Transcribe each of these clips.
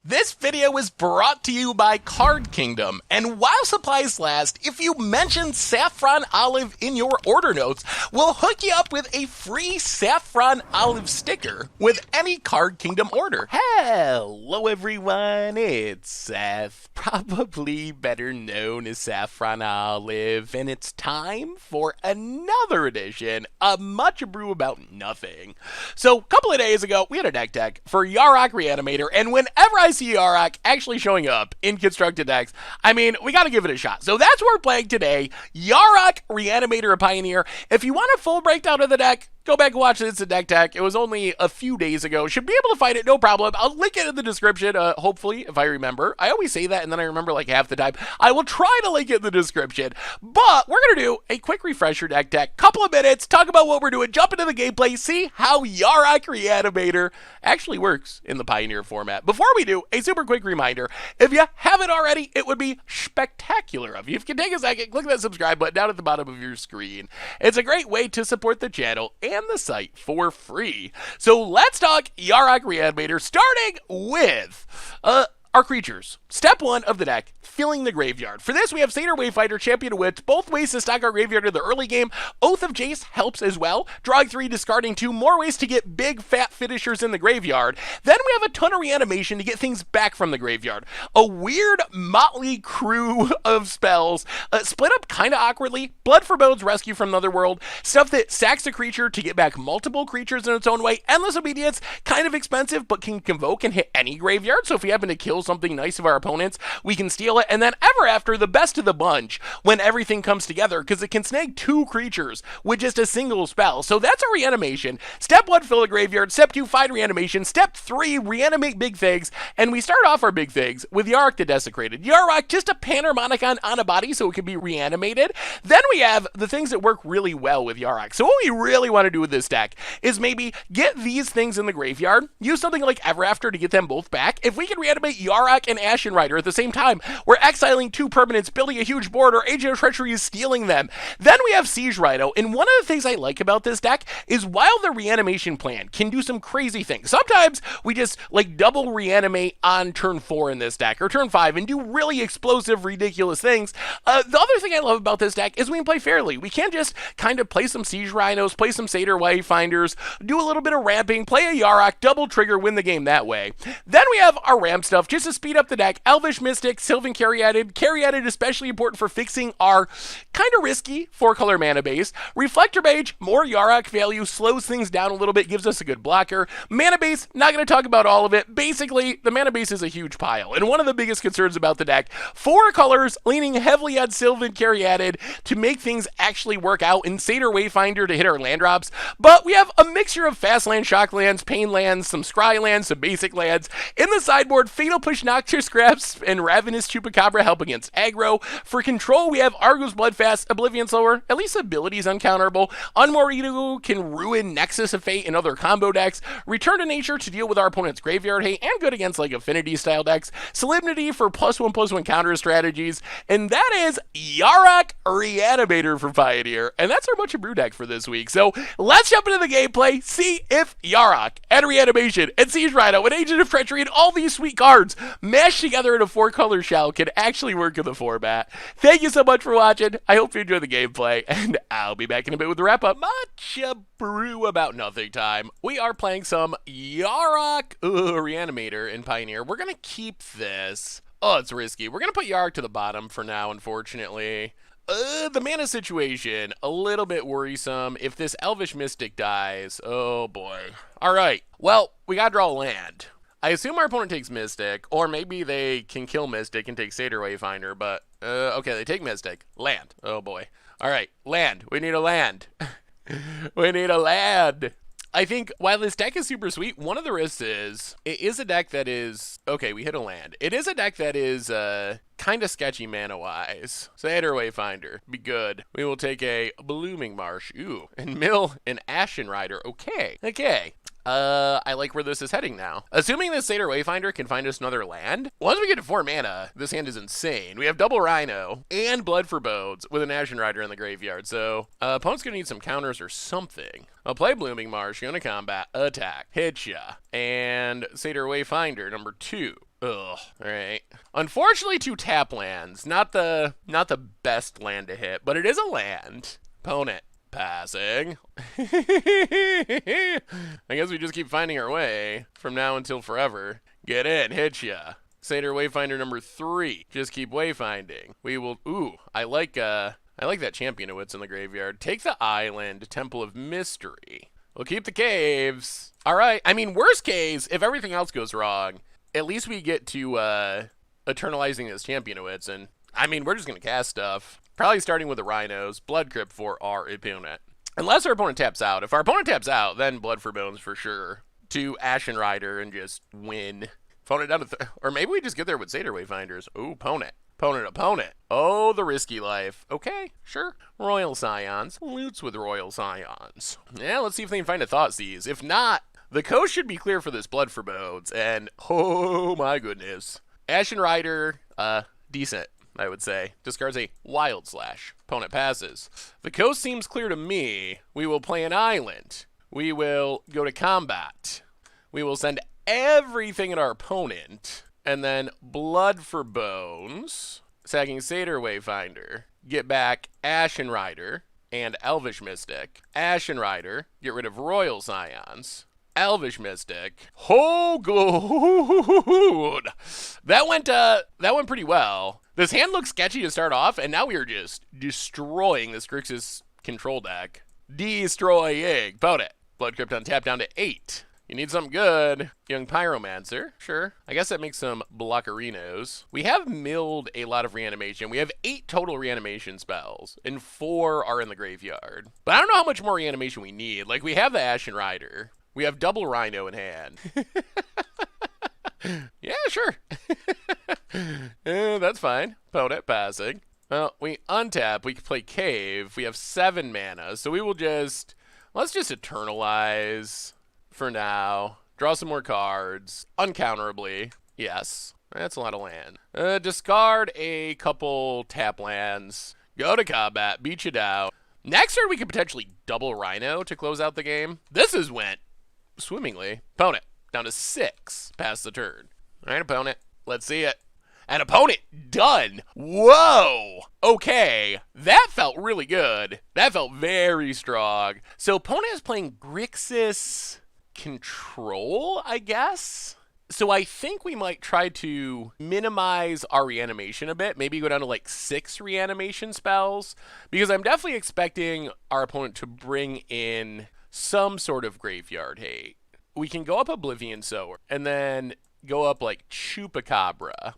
This video is brought to you by Card Kingdom, and while supplies last, if you mention Saffron Olive in your order notes, we'll hook you up with a free Saffron Olive sticker with any Card Kingdom order. Hello everyone, it's Seth, probably better known as Saffron Olive, and it's time for another edition of Much Abrew About Nothing. So, a couple of days ago, we had a deck tech for Yarok Reanimator, and whenever I see Yarok actually showing up in constructed decks, I mean, we gotta give it a shot. So that's what we're playing today, Yarok Reanimator a Pioneer. If you want a full breakdown of the deck, go back and watch it. It's a deck tech. It was only a few days ago. Should be able to find it, no problem. I'll link it in the description, hopefully, if I remember. I always say that, and then I remember like half the time. I will try to link it in the description. But we're going to do a quick refresher deck tech, couple of minutes, talk about what we're doing, jump into the gameplay, see how Yarok Reanimator actually works in the Pioneer format. Before we do, a super quick reminder. If you haven't already, it would be spectacular of you. If you can take a second, click that subscribe button down at the bottom of your screen. It's a great way to support the channel and the site for free. So let's talk Yarok Reanimator, starting with our creatures. Step 1 of the deck, filling the graveyard. For this, we have Satyr Wayfinder, Champion of Wits, both ways to stock our graveyard in the early game. Oath of Jace helps as well. Drawing 3, discarding 2, more ways to get big fat finishers in the graveyard. Then we have a ton of reanimation to get things back from the graveyard. A weird motley crew of spells, split up kind of awkwardly. Blood for Bones, rescue from another world. Stuff that sacks a creature to get back multiple creatures in its own way. Endless Obedience, kind of expensive, but can convoke and hit any graveyard. So if we happen to kill something nice of our opponents, we can steal it. And then Ever After, the best of the bunch when everything comes together, because it can snag 2 creatures with just a single spell. So that's our reanimation. Step 1, fill the graveyard. Step 2, find reanimation. Step 3, reanimate big things. And we start off our big things with Yarok the Desecrated. Yarok, just a Panharmonicon on a body so it can be reanimated. Then we have the things that work really well with Yarok. So what we really want to do with this deck is maybe get these things in the graveyard, use something like Ever After to get them both back. If we can reanimate Yarok and Ashen Rider at the same time, we're exiling 2 permanents, building a huge board, or Agent of Treachery is stealing them. Then we have Siege Rhino, and one of the things I like about this deck is while the reanimation plan can do some crazy things, sometimes we just like double reanimate on turn 4 in this deck, or turn 5, and do really explosive, ridiculous things. The other thing I love about this deck is we can play fairly. We can just kind of play some Siege Rhinos, play some Satyr Wayfinders, do a little bit of ramping, play a Yarok, double trigger, win the game that way. Then we have our ramp stuff, just to speed up the deck. Elvish Mystic, Sylvan Caryatid. Caryatid especially important for fixing our kind of risky 4-color mana base. Reflector Mage, more Yarok value, slows things down a little bit, gives us a good blocker. Mana base, not going to talk about all of it. Basically, the mana base is a huge pile, and one of the biggest concerns about the deck, 4 colors, leaning heavily on Sylvan Caryatid to make things actually work out, and Satyr Wayfinder to hit our land drops. But we have a mixture of fast land, shock lands, pain lands, some scry lands, some basic lands. In the sideboard, Fatal Push, Noxious Grasp, and Ravenous Chupacabra help against aggro. For control, we have Argo's Bloodfast, Oblivion Slower, at least abilities uncounterable. Unmorido can ruin Nexus of Fate and other combo decks. Return to Nature to deal with our opponent's graveyard hate, and good against like Affinity style decks. Solemnity for +1/+1 counter strategies. And that is Yarok Reanimator for Pioneer. And that's our Much Abrew deck for this week. So let's jump into the gameplay, see if Yarok and Reanimation and Siege Rhino and Agent of Treachery and all these sweet cards mashed together in a 4-color shell can actually work in the format. Thank you so much for watching. I hope you enjoy the gameplay, and I'll be back in a bit with the wrap-up. Much Abrew About Nothing time. We are playing some Yarok Reanimator in Pioneer. We're going to keep this. Oh, it's risky. We're going to put Yarok to the bottom for now, unfortunately. The mana situation, a little bit worrisome. If this Elvish Mystic dies, oh boy. Alright, well, we gotta draw a land. I assume our opponent takes Mystic, or maybe they can kill Mystic and take Satyr Wayfinder, but, okay, they take Mystic. Land. Oh boy. Alright, land. We need a land. We need a land. I think while this deck is super sweet, one of the risks is, it is a deck that is, okay, we hit a land. It is a deck that is, kind of sketchy mana-wise. Satyr Wayfinder, be good. We will take a Blooming Marsh, ooh, and mill an Ashen Rider, okay. I like where this is heading now. Assuming this Satyr Wayfinder can find us another land, once we get to 4 mana, this hand is insane. We have double Rhino and Blood for Bones with an Ashen Rider in the graveyard, so opponent's gonna need some counters or something. I'll play Blooming Marsh, gonna combat, attack, hit ya, and Satyr Wayfinder, number 2. Ugh. Alright. Unfortunately, 2 tap lands. Not the best land to hit, but it is a land. Opponent passing. I guess we just keep finding our way from now until forever. Get in, hit ya. Satyr Wayfinder number 3. Just keep wayfinding. We will. Ooh, I like that champion of wits in the graveyard. Take the island, Temple of Mystery. We'll keep the caves. All right. I mean, worst case, if everything else goes wrong, at least we get to eternalizing this champion of wits, and I mean, we're just gonna cast stuff. Probably starting with the Rhinos, Blood Crypt for our opponent. Unless our opponent taps out. If our opponent taps out, then Blood for Bones for sure. To Ashen Rider and just win. Opponent down to or maybe we just get there with Satyr Wayfinders. Ooh, opponent. Opponent. Oh, the risky life. Okay, sure. Royal Scions. Loots with Royal Scions. Yeah, let's see if they can find a Thoughtseize. If not, the coast should be clear for this Blood for Bones. And, oh my goodness. Ashen Rider, decent, I would say. Discards a Wild Slash. Opponent passes. The coast seems clear to me. We will play an island. We will go to combat. We will send everything at our opponent. And then Blood for Bones. Sacking Satyr Wayfinder. Get back Ashen Rider and Elvish Mystic. Ashen Rider. Get rid of Royal Scions. Elvish Mystic. Oh, good. That went pretty well. This hand looks sketchy to start off, and now we are just destroying this Grixis control deck. Destroying. Opponent. Blood Crypt on tap down to 8. You need something good. Young Pyromancer. Sure. I guess that makes some Blockerinos. We have milled a lot of reanimation. We have 8 total reanimation spells, and 4 are in the graveyard. But I don't know how much more reanimation we need. Like, we have the Ashen Rider. We have double Rhino in hand. Yeah, sure. That's fine. Opponent passing. Well, we untap. We can play Cave. We have 7 mana, so we will just... Let's just Eternalize for now. Draw some more cards. Uncounterably. Yes. That's a lot of land. Discard a couple tap lands. Go to combat. Beat you down. Next turn, we could potentially double Rhino to close out the game. This has went swimmingly. Opponent, down to 6 past the turn. All right, opponent, let's see it. An opponent done. Whoa. Okay, that felt really good. That felt very strong. So opponent is playing Grixis Control, I guess. So I think we might try to minimize our reanimation a bit. Maybe go down to like 6 reanimation spells. Because I'm definitely expecting our opponent to bring in some sort of graveyard hate. We can go up Oblivion Sower. And then go up like Chupacabra.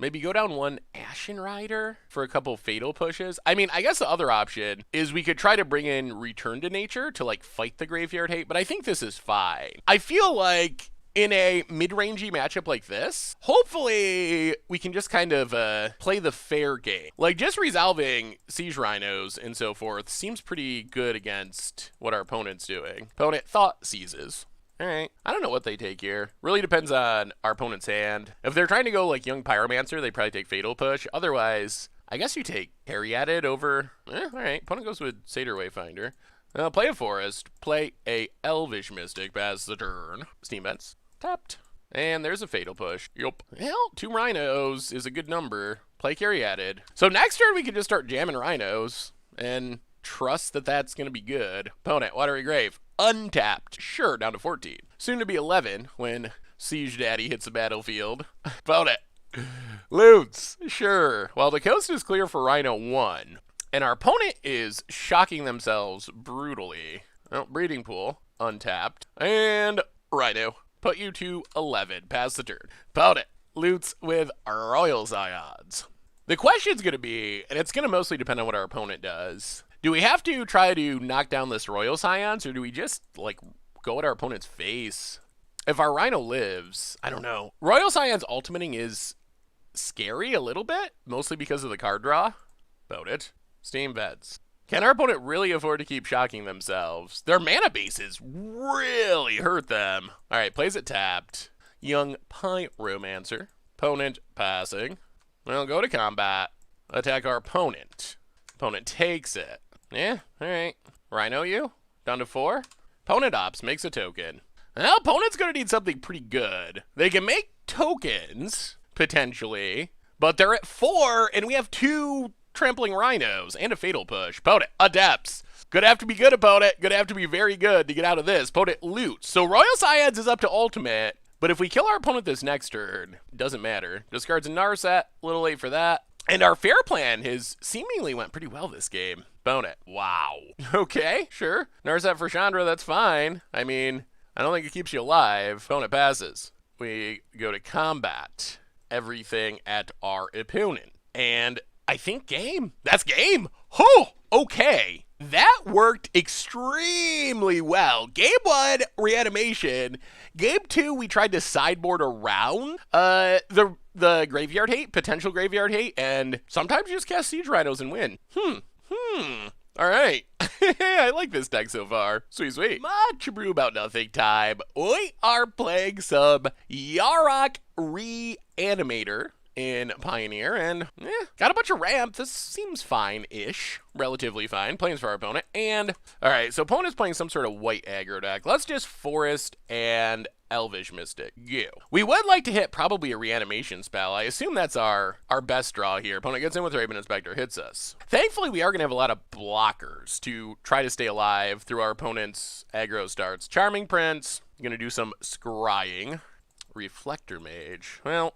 Maybe go down 1 Ashen Rider for a couple Fatal Pushes. I mean, I guess the other option is we could try to bring in Return to Nature to like fight the graveyard hate. But I think this is fine. I feel like... in a mid-rangey matchup like this, hopefully we can just kind of play the fair game. Like, just resolving Siege Rhinos and so forth seems pretty good against what our opponent's doing. Opponent Thoughtseizes. All right. I don't know what they take here. Really depends on our opponent's hand. If they're trying to go like Young Pyromancer, they probably take Fatal Push. Otherwise, I guess you take Caryatid over... all right. Opponent goes with Satyr Wayfinder. Play a Forest. Play a Elvish Mystic past the turn. Steam Vents. Tapped. And there's a Fatal Push. Yup. Well, 2 Rhinos is a good number. Play Caryatid. So next turn we can just start jamming Rhinos and trust that that's going to be good. Opponent, Watery Grave. Untapped. Sure, down to 14. Soon to be 11 when Siege Daddy hits the battlefield. Opponent. Loots. Sure. Well, the coast is clear for Rhino 1. And our opponent is shocking themselves brutally. Well, Breeding Pool. Untapped. And Rhino. Put you to 11. Pass the turn. Opponent. Loots with Royal Scions. The question's going to be, and it's going to mostly depend on what our opponent does. Do we have to try to knock down this Royal Scions, or do we just, like, go at our opponent's face? If our Rhino lives, I don't know. Royal Scions ultimating is scary a little bit, mostly because of the card draw. Opponent. Steam Vets. Can our opponent really afford to keep shocking themselves? Their mana bases really hurt them. All right, plays it tapped. Young Pyromancer. Opponent passing. Well, go to combat. Attack our opponent. Opponent takes it. Yeah, all right. Rhino you. Down to 4. Opponent ops makes a token. Well, opponent's going to need something pretty good. They can make tokens, potentially, but they're at 4, and we have 2 trampling rhinos and a fatal push. Opponent, adepts. Gonna have to be good, opponent. Gonna have to be very good to get out of this. Opponent, loot. So Royal Sciads is up to ultimate, but if we kill our opponent this next turn, doesn't matter. Discards a Narset, a little late for that. And our fair plan has seemingly went pretty well this game. Opponent, wow. Okay, sure. Narset for Chandra, that's fine. I mean, I don't think it keeps you alive. Opponent passes. We go to combat everything at our opponent. And I think game. That's game. Oh, okay. That worked extremely well. Game 1, reanimation. Game 2, we tried to sideboard around the graveyard hate, potential graveyard hate, and sometimes you just cast Siege Rhinos and win. All right. I like this deck so far. Sweet, sweet. Much Abrew about nothing time. We are playing some Yarok Reanimator in Pioneer, and got a bunch of ramp. This seems fine-ish, relatively fine. Plays for our opponent, and all right, so opponent's playing some sort of white aggro deck. Let's just Forest and Elvish Mystic. Go. We would like to hit probably a reanimation spell. I assume that's our best draw here. Opponent gets in with Raven Inspector, hits us. Thankfully, we are going to have a lot of blockers to try to stay alive through our opponent's aggro starts. Charming Prince, going to do some scrying. Reflector Mage. Well,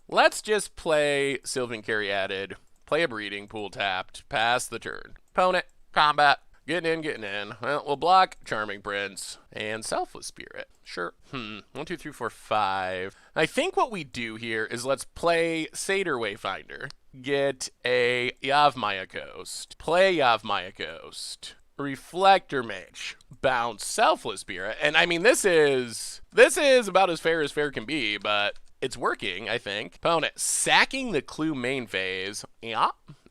let's just play Sylvan Caryatid, play a Breeding Pool tapped, pass the turn. Opponent, combat, getting in. Well, we'll block Charming Prince and Selfless Spirit. Sure. 1, 2, 3, 4, 5. I think what we do here is let's play Satyr Wayfinder, get a Yavimaya Coast, play Yavimaya Coast, Reflector Mage, bounce Selfless Spirit, and I mean this is about as fair can be, but it's working, I think. Opponent sacking the Clue main phase,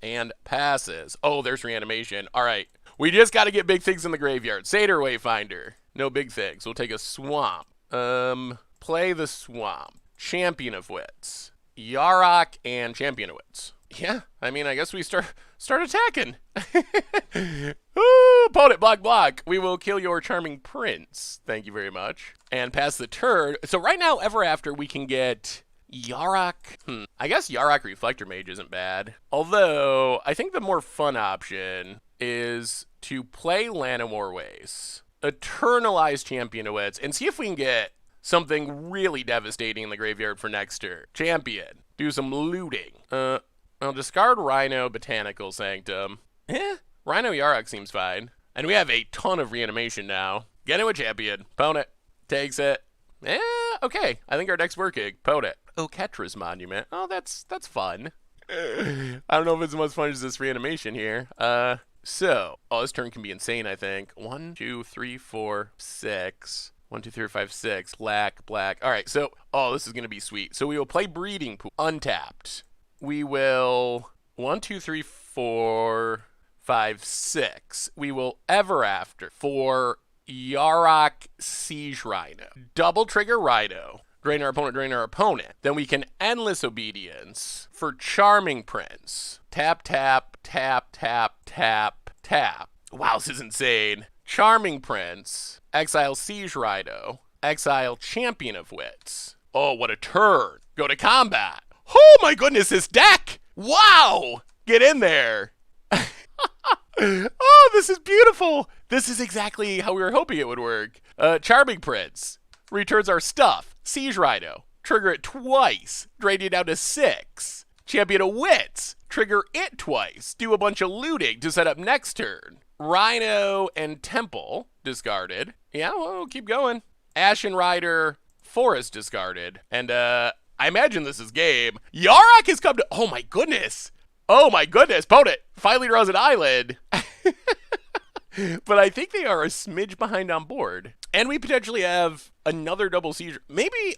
and passes. Oh, there's reanimation. All right, we just got to get big things in the graveyard. Satyr Wayfinder, no big things. We'll take a Swamp. Play the Swamp. Champion of Wits, Yarok, and Champion of Wits. Yeah, I mean, I guess we start attacking. Ooh, opponent, block. We will kill your Charming Prince. Thank you very much. And pass the turn. So right now, ever after, we can get Yarok. I guess Yarok Reflector Mage isn't bad. Although, I think the more fun option is to play Llanowar Waste, Eternalize Champion of Wits, and see if we can get something really devastating in the graveyard for next turn. Champion. Do some looting. I'll discard Rhino Botanical Sanctum. Rhino Yarok seems fine. And we have a ton of reanimation now. Get into a champion. Opponent takes it. Okay. I think our deck's working. Opponent. Oketra's Monument. Oh, that's fun. I don't know if it's as much fun as this reanimation here. This turn can be insane, I think. 1, 2, 3, 4, 6. 1, 2, 3, 4, 5, 6. Black. All right, so, this is going to be sweet. So we will play Breeding Pool. Untapped. We will 1, 2, 3, 4, 5, 6. We will Ever After for Yarok Siege Rhino. Double trigger Rhino. Drain our opponent. Then we can Endless Obedience for Charming Prince. Tap. Wow, this is insane. Charming Prince. Exile Siege Rhino. Exile Champion of Wits. Oh, what a turn. Go to combat. Oh my goodness, this deck! Wow! Get in there. Oh, this is beautiful. This is exactly how we were hoping it would work. Charming Prince returns our stuff. Siege Rhino. Trigger it twice. Drain it down to 6. Champion of Wits. Trigger it twice. Do a bunch of looting to set up next turn. Rhino and Temple discarded. Yeah, well, we'll keep going. Ashen Rider, Forest discarded. And, I imagine this is game. Yarok has come to... Oh, my goodness. Opponent finally draws an island. But I think they are a smidge behind on board. And we potentially have another double Siege... Maybe...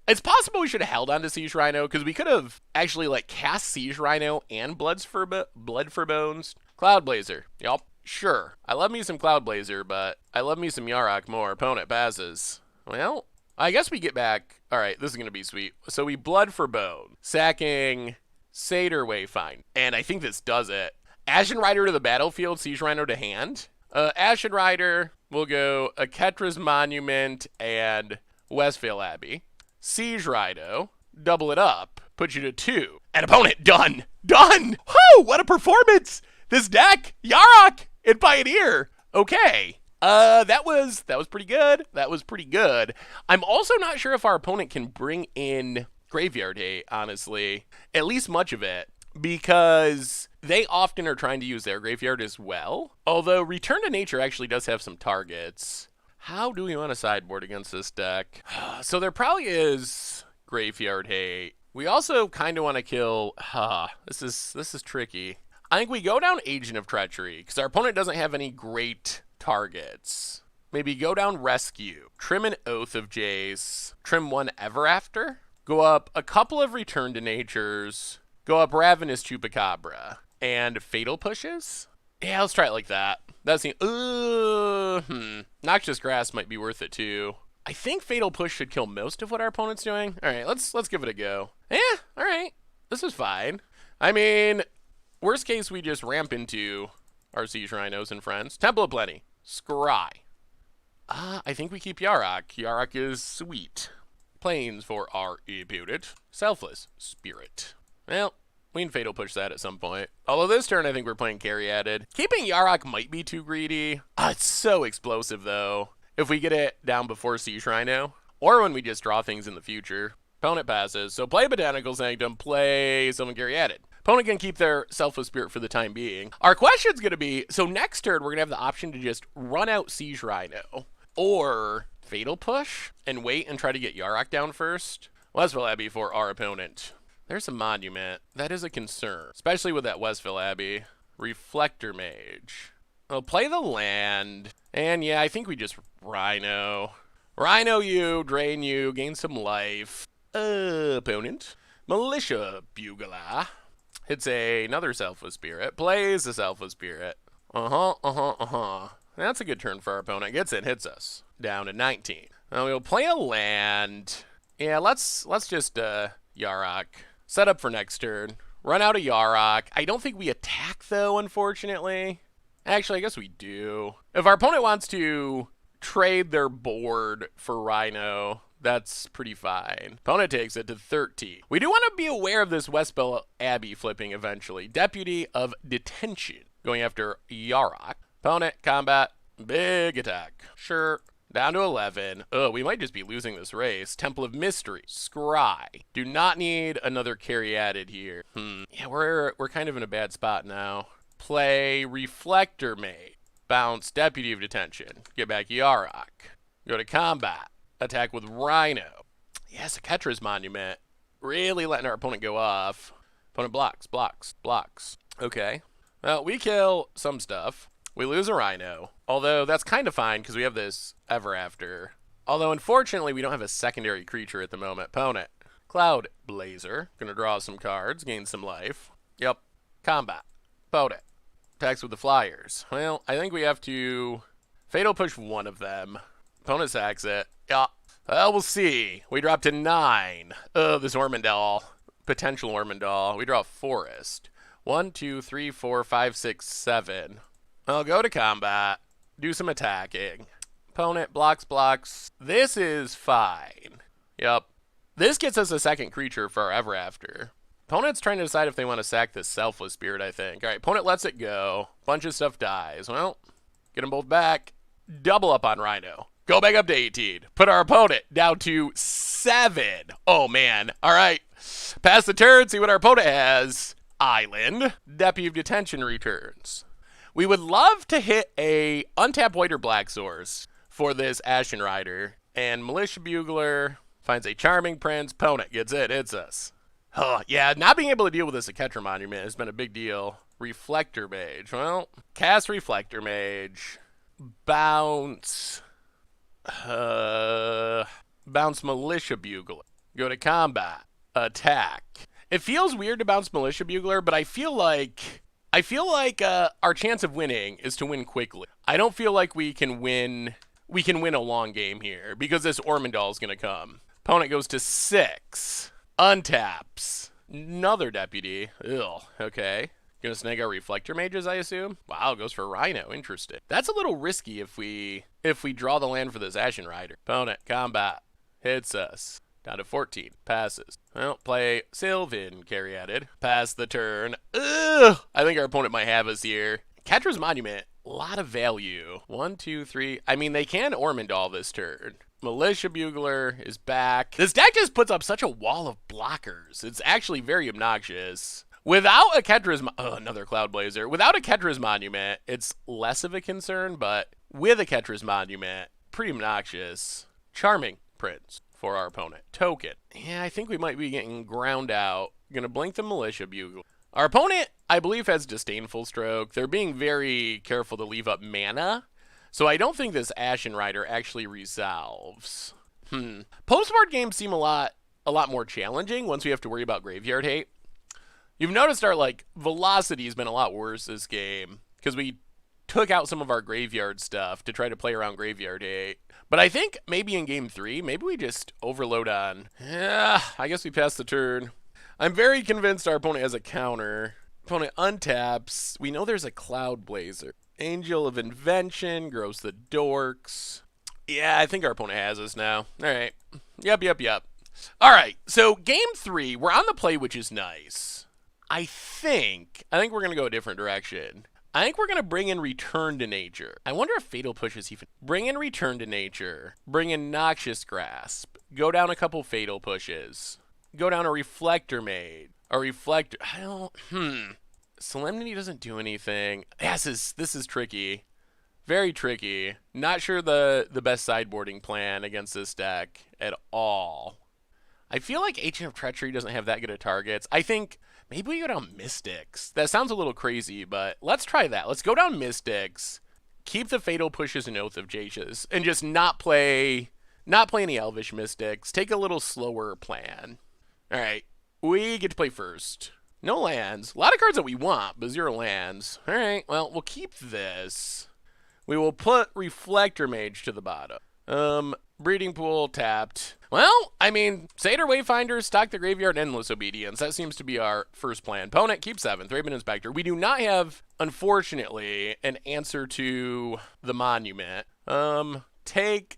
It's possible we should have held on to Siege Rhino, because we could have actually, cast Siege Rhino and Blood for Bones. Cloud Blazer. Yup. Sure. I love me some Cloud Blazer, but I love me some Yarok more. Opponent passes. Well... I guess we get back. All right, this is going to be sweet. So we Blood for Bone, sacking Satyr Wayfind. And I think this does it. Ashen Rider to the battlefield, Siege Rhino to hand. Ashen Rider, we'll go Aketra's Monument and Westvale Abbey. Siege Rhino, double it up, put you to 2. And opponent, done! Done! Whoo! What a performance! This deck, Yarok and Pioneer. Okay. That was pretty good. That was pretty good. I'm also not sure if our opponent can bring in Graveyard Hate, honestly. At least much of it. Because they often are trying to use their graveyard as well. Although Return to Nature actually does have some targets. How do we want to sideboard against this deck? So there probably is Graveyard Hate. We also kind of want to kill... this is tricky. I think we go down Agent of Treachery, because our opponent doesn't have any great targets. Maybe go down Rescue. Trim an Oath of Jace. Trim one Ever After. Go up a couple of Return to Natures. Go up Ravenous Chupacabra. And Fatal Pushes? Yeah, let's try it like that. That seems... Noxious Grass might be worth it too. I think Fatal Push should kill most of what our opponent's doing. Alright, let's give it a go. Yeah, alright. This is fine. I mean, worst case, we just ramp into our Siege Rhinos and friends. Temple of Plenty. Scry. I think we keep Yarok. Yarok is sweet. Planes for our opponent. Selfless Spirit. Well, we can Fatal Push that at some point. Although this turn, I think we're playing Caryatid. Keeping Yarok might be too greedy. It's so explosive, though. If we get it down before Siege Rhino, or when we just draw things in the future. Opponent passes. So play Botanical Sanctum, play Summon Caryatid. Opponent can keep their Selfless Spirit for the time being. Our question's going to be, so next turn, we're going to have the option to just run out Siege Rhino. Or Fatal Push and wait and try to get Yarok down first. Westvale Abbey for our opponent. There's a Monument. That is a concern, especially with that Westvale Abbey. Reflector Mage. I'll play the land. And yeah, I think we just Rhino. Rhino you, drain you, gain some life. Opponent. Militia Bugler. Hits another Selfless Spirit. Plays the Selfless Spirit. That's a good turn for our opponent. Gets it, hits us. Down to 19. Now we'll play a land. Yeah, let's just Yarok. Set up for next turn. Run out of Yarok. I don't think we attack, though, unfortunately. Actually, I guess we do. If our opponent wants to trade their board for Rhino, that's pretty fine. Opponent takes it to 13. We do want to be aware of this Westvale Abbey flipping eventually. Deputy of Detention. Going after Yarok. Opponent, combat, big attack. Sure. Down to 11. Oh, we might just be losing this race. Temple of Mystery. Scry. Do not need another Caryatid here. Yeah, we're kind of in a bad spot now. Play Reflector Mage. Bounce Deputy of Detention. Get back Yarok. Go to combat. Attack with Rhino. Yes, Aketra's Monument. Really letting our opponent go off. Opponent blocks. Okay. Well, we kill some stuff. We lose a Rhino. Although, that's kind of fine, because we have this Ever After. Although, unfortunately, we don't have a secondary creature at the moment. Opponent. Cloud Blazer. Gonna draw some cards, gain some life. Yep. Combat. Opponent. Attacks with the Flyers. Well, I think we have to Fatal Push one of them. Opponent sacks it. Yeah. Well, we'll see. We drop to 9. Oh, this Ormondal. Potential Ormondal. We draw a Forest. 1, 2, 3, 4, 5, 6, 7. I'll go to combat. Do some attacking. Opponent blocks. This is fine. Yep. This gets us a second creature for our Ever After. Opponent's trying to decide if they want to sack this Selfless Spirit, I think. Alright, opponent lets it go. Bunch of stuff dies. Well, get them both back. Double up on Rhino. Go back up to 18. Put our opponent down to 7. Oh, man. Alright. Pass the turn, see what our opponent has. Island. Deputy of Detention returns. We would love to hit a untap white or black source for this Ashen Rider. And Militia Bugler finds a Charming Prince. Opponent gets it. Hits us. Oh, yeah, not being able to deal with this Aketra Monument has been a big deal. Reflector Mage. Well, cast Reflector Mage. Bounce. Bounce Militia Bugler. Go to combat. Attack. It feels weird to bounce Militia Bugler, but I feel like our chance of winning is to win quickly. I don't feel like we can win a long game here because this Ormondal is going to come. Opponent goes to 6. Untaps. Another Deputy. Ugh. Okay. Gonna snag our Reflector Mages, I assume? Wow, goes for Rhino. Interesting. That's a little risky if we draw the land for this Ashen Rider. Opponent, combat. Hits us. Down to 14. Passes. Well, play Sylvan Caryatid. Pass the turn. Ugh! I think our opponent might have us here. Ketra's Monument. A lot of value. 1, 2, 3. I mean, they can Ormondal this turn. Militia Bugler is back. This deck just puts up such a wall of blockers. It's actually very obnoxious. Without a Ketra's... another Cloud Blazer. Without a Ketra's Monument, it's less of a concern, but with a Ketra's Monument, pretty obnoxious. Charming Prince for our opponent. Token. Yeah, I think we might be getting ground out. Gonna blink the Militia Bugle. Our opponent, I believe, has Disdainful Stroke. They're being very careful to leave up mana. So I don't think this Ashen Rider actually resolves. Postboard games seem a lot more challenging once we have to worry about Graveyard Hate. You've noticed our, velocity has been a lot worse this game because we took out some of our graveyard stuff to try to play around Graveyard Hate. But I think maybe in game 3, maybe we just overload on. Yeah, I guess we passed the turn. I'm very convinced our opponent has a counter. Opponent untaps. We know there's a Cloud Blazer. Angel of Invention grows the Dorks. Yeah, I think our opponent has us now. All right. Yep. All right, so game 3, we're on the play, which is nice. I think we're going to go a different direction. I think we're going to bring in Return to Nature. I wonder if Fatal Push is even... Bring in Return to Nature. Bring in Noxious Grasp. Go down a couple Fatal Pushes. Go down a Reflector Mage. A Reflector... I don't... Solemnity doesn't do anything. This is tricky. Very tricky. Not sure the best sideboarding plan against this deck at all. I feel like Agent of Treachery doesn't have that good of targets. I think maybe we go down Mystics. That sounds a little crazy, but let's try that. Let's go down Mystics, keep the Fatal Pushes and Oath of Jaces, and just not play any Elvish Mystics. Take a little slower plan. All right, we get to play first. No lands. A lot of cards that we want, but 0 lands. All right, well, we'll keep this. We will put Reflector Mage to the bottom. Breeding Pool tapped. Well, I mean, Satyr Wayfinder, stock the graveyard, Endless Obedience. That seems to be our first plan. Opponent, keep 7. Thraben Inspector. We do not have, unfortunately, an answer to the Monument. Let's take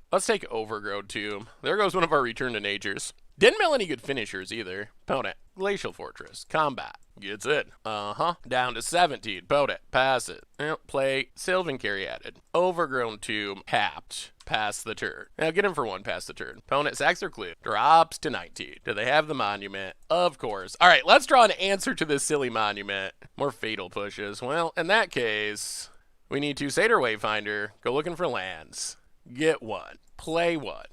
Overgrown Tomb. There goes one of our Return to Natures. Didn't mill any good finishers either. Opponent, Glacial Fortress. Combat. Gets it. Down to 17. Opponent, pass it. Play Sylvan Caryatid. Overgrown Tomb, tapped. Pass the turn. Now get him for 1, pass the turn. Opponent sacks their clue. Drops to 19. Do they have the Monument? Of course. All right, let's draw an answer to this silly Monument. More Fatal Pushes. Well, in that case, we need to Satyr Wayfinder. Go looking for lands. Get 1. Play 1.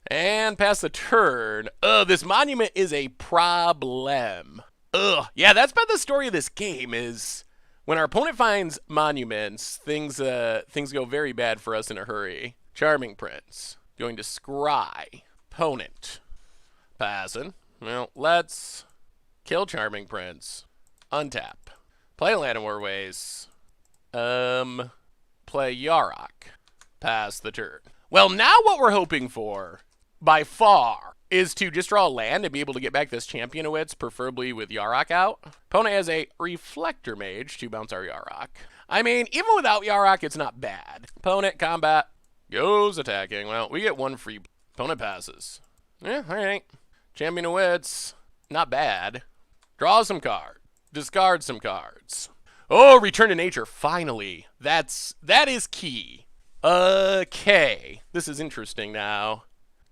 And pass the turn. This Monument is a problem. Yeah, that's been the story of this game is when our opponent finds monuments, things go very bad for us in a hurry. Charming Prince. Going to scry. Opponent. Passing. Well, let's kill Charming Prince. Untap. Play Llanowar Ways. Play Yarok. Pass the turn. Well, now what we're hoping for, by far, is to just draw a land and be able to get back this Champion of Wits, preferably with Yarok out. Opponent has a Reflector Mage to bounce our Yarok. I mean, even without Yarok, it's not bad. Opponent, combat, goes attacking. Well, we get 1 free. Opponent passes. Yeah, all right. Champion of Wits, not bad. Draw some cards. Discard some cards. Oh, Return to Nature, finally. That is key. Okay, this is interesting now.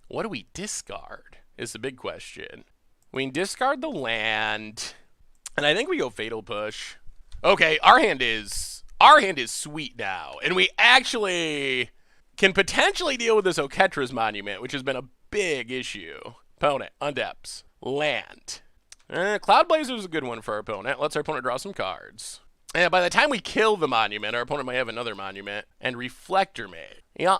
What do we discard is the big question. We can discard the land, and I think we go Fatal Push. Okay, our hand is sweet now, and we actually can potentially deal with this Oketra's Monument, which has been a big issue. Opponent, untaps, land. Cloud Blazer is a good one for our opponent. Let's our opponent draw some cards. And by the time we kill the Monument, our opponent might have another Monument. And Reflector Mage. Yeah.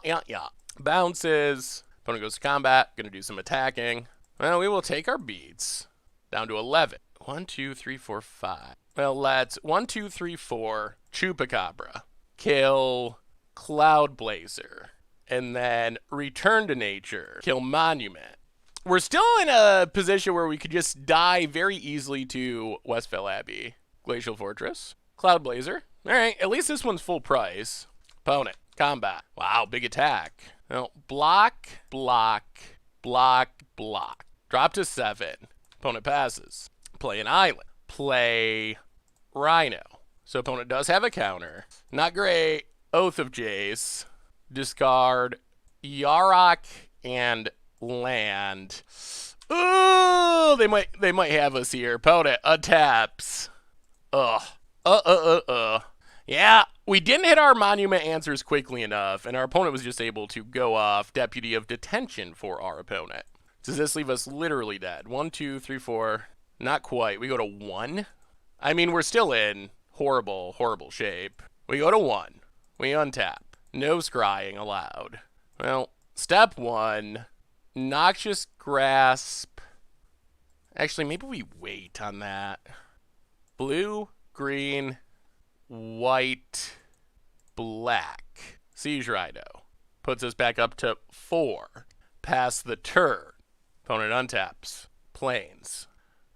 Bounces. Opponent goes to combat. Gonna do some attacking. Well, we will take our beats. Down to 11. 1, 2, 3, 4, 5. Well, let's 1, 2, 3, 4. Chupacabra. Kill Cloud Blazer. And then Return to Nature. Kill Monument. We're still in a position where we could just die very easily to Westvale Abbey. Glacial Fortress. Cloud Blazer. All right, at least this one's full price. Opponent, combat. Wow, big attack. Well, block, block, block, block. Drop to 7. Opponent passes. Play an island. Play Rhino. So opponent does have a counter. Not great. Oath of Jace. Discard Yarok and land. Ooh, they might have us here. Opponent untaps. Yeah, we didn't hit our monument answers quickly enough, and our opponent was just able to go off Deputy of Detention for our opponent. Does this leave us literally dead? 1, 2, 3, 4. Not quite. We go to 1. I mean, we're still in horrible, horrible shape. We go to 1. We untap. No scrying allowed. Well, step 1. Noxious Grasp. Actually, maybe we wait on that. Blue, green, white, black. Siege Rhino. Puts us back up to 4. Pass the turn. Opponent untaps. Plains.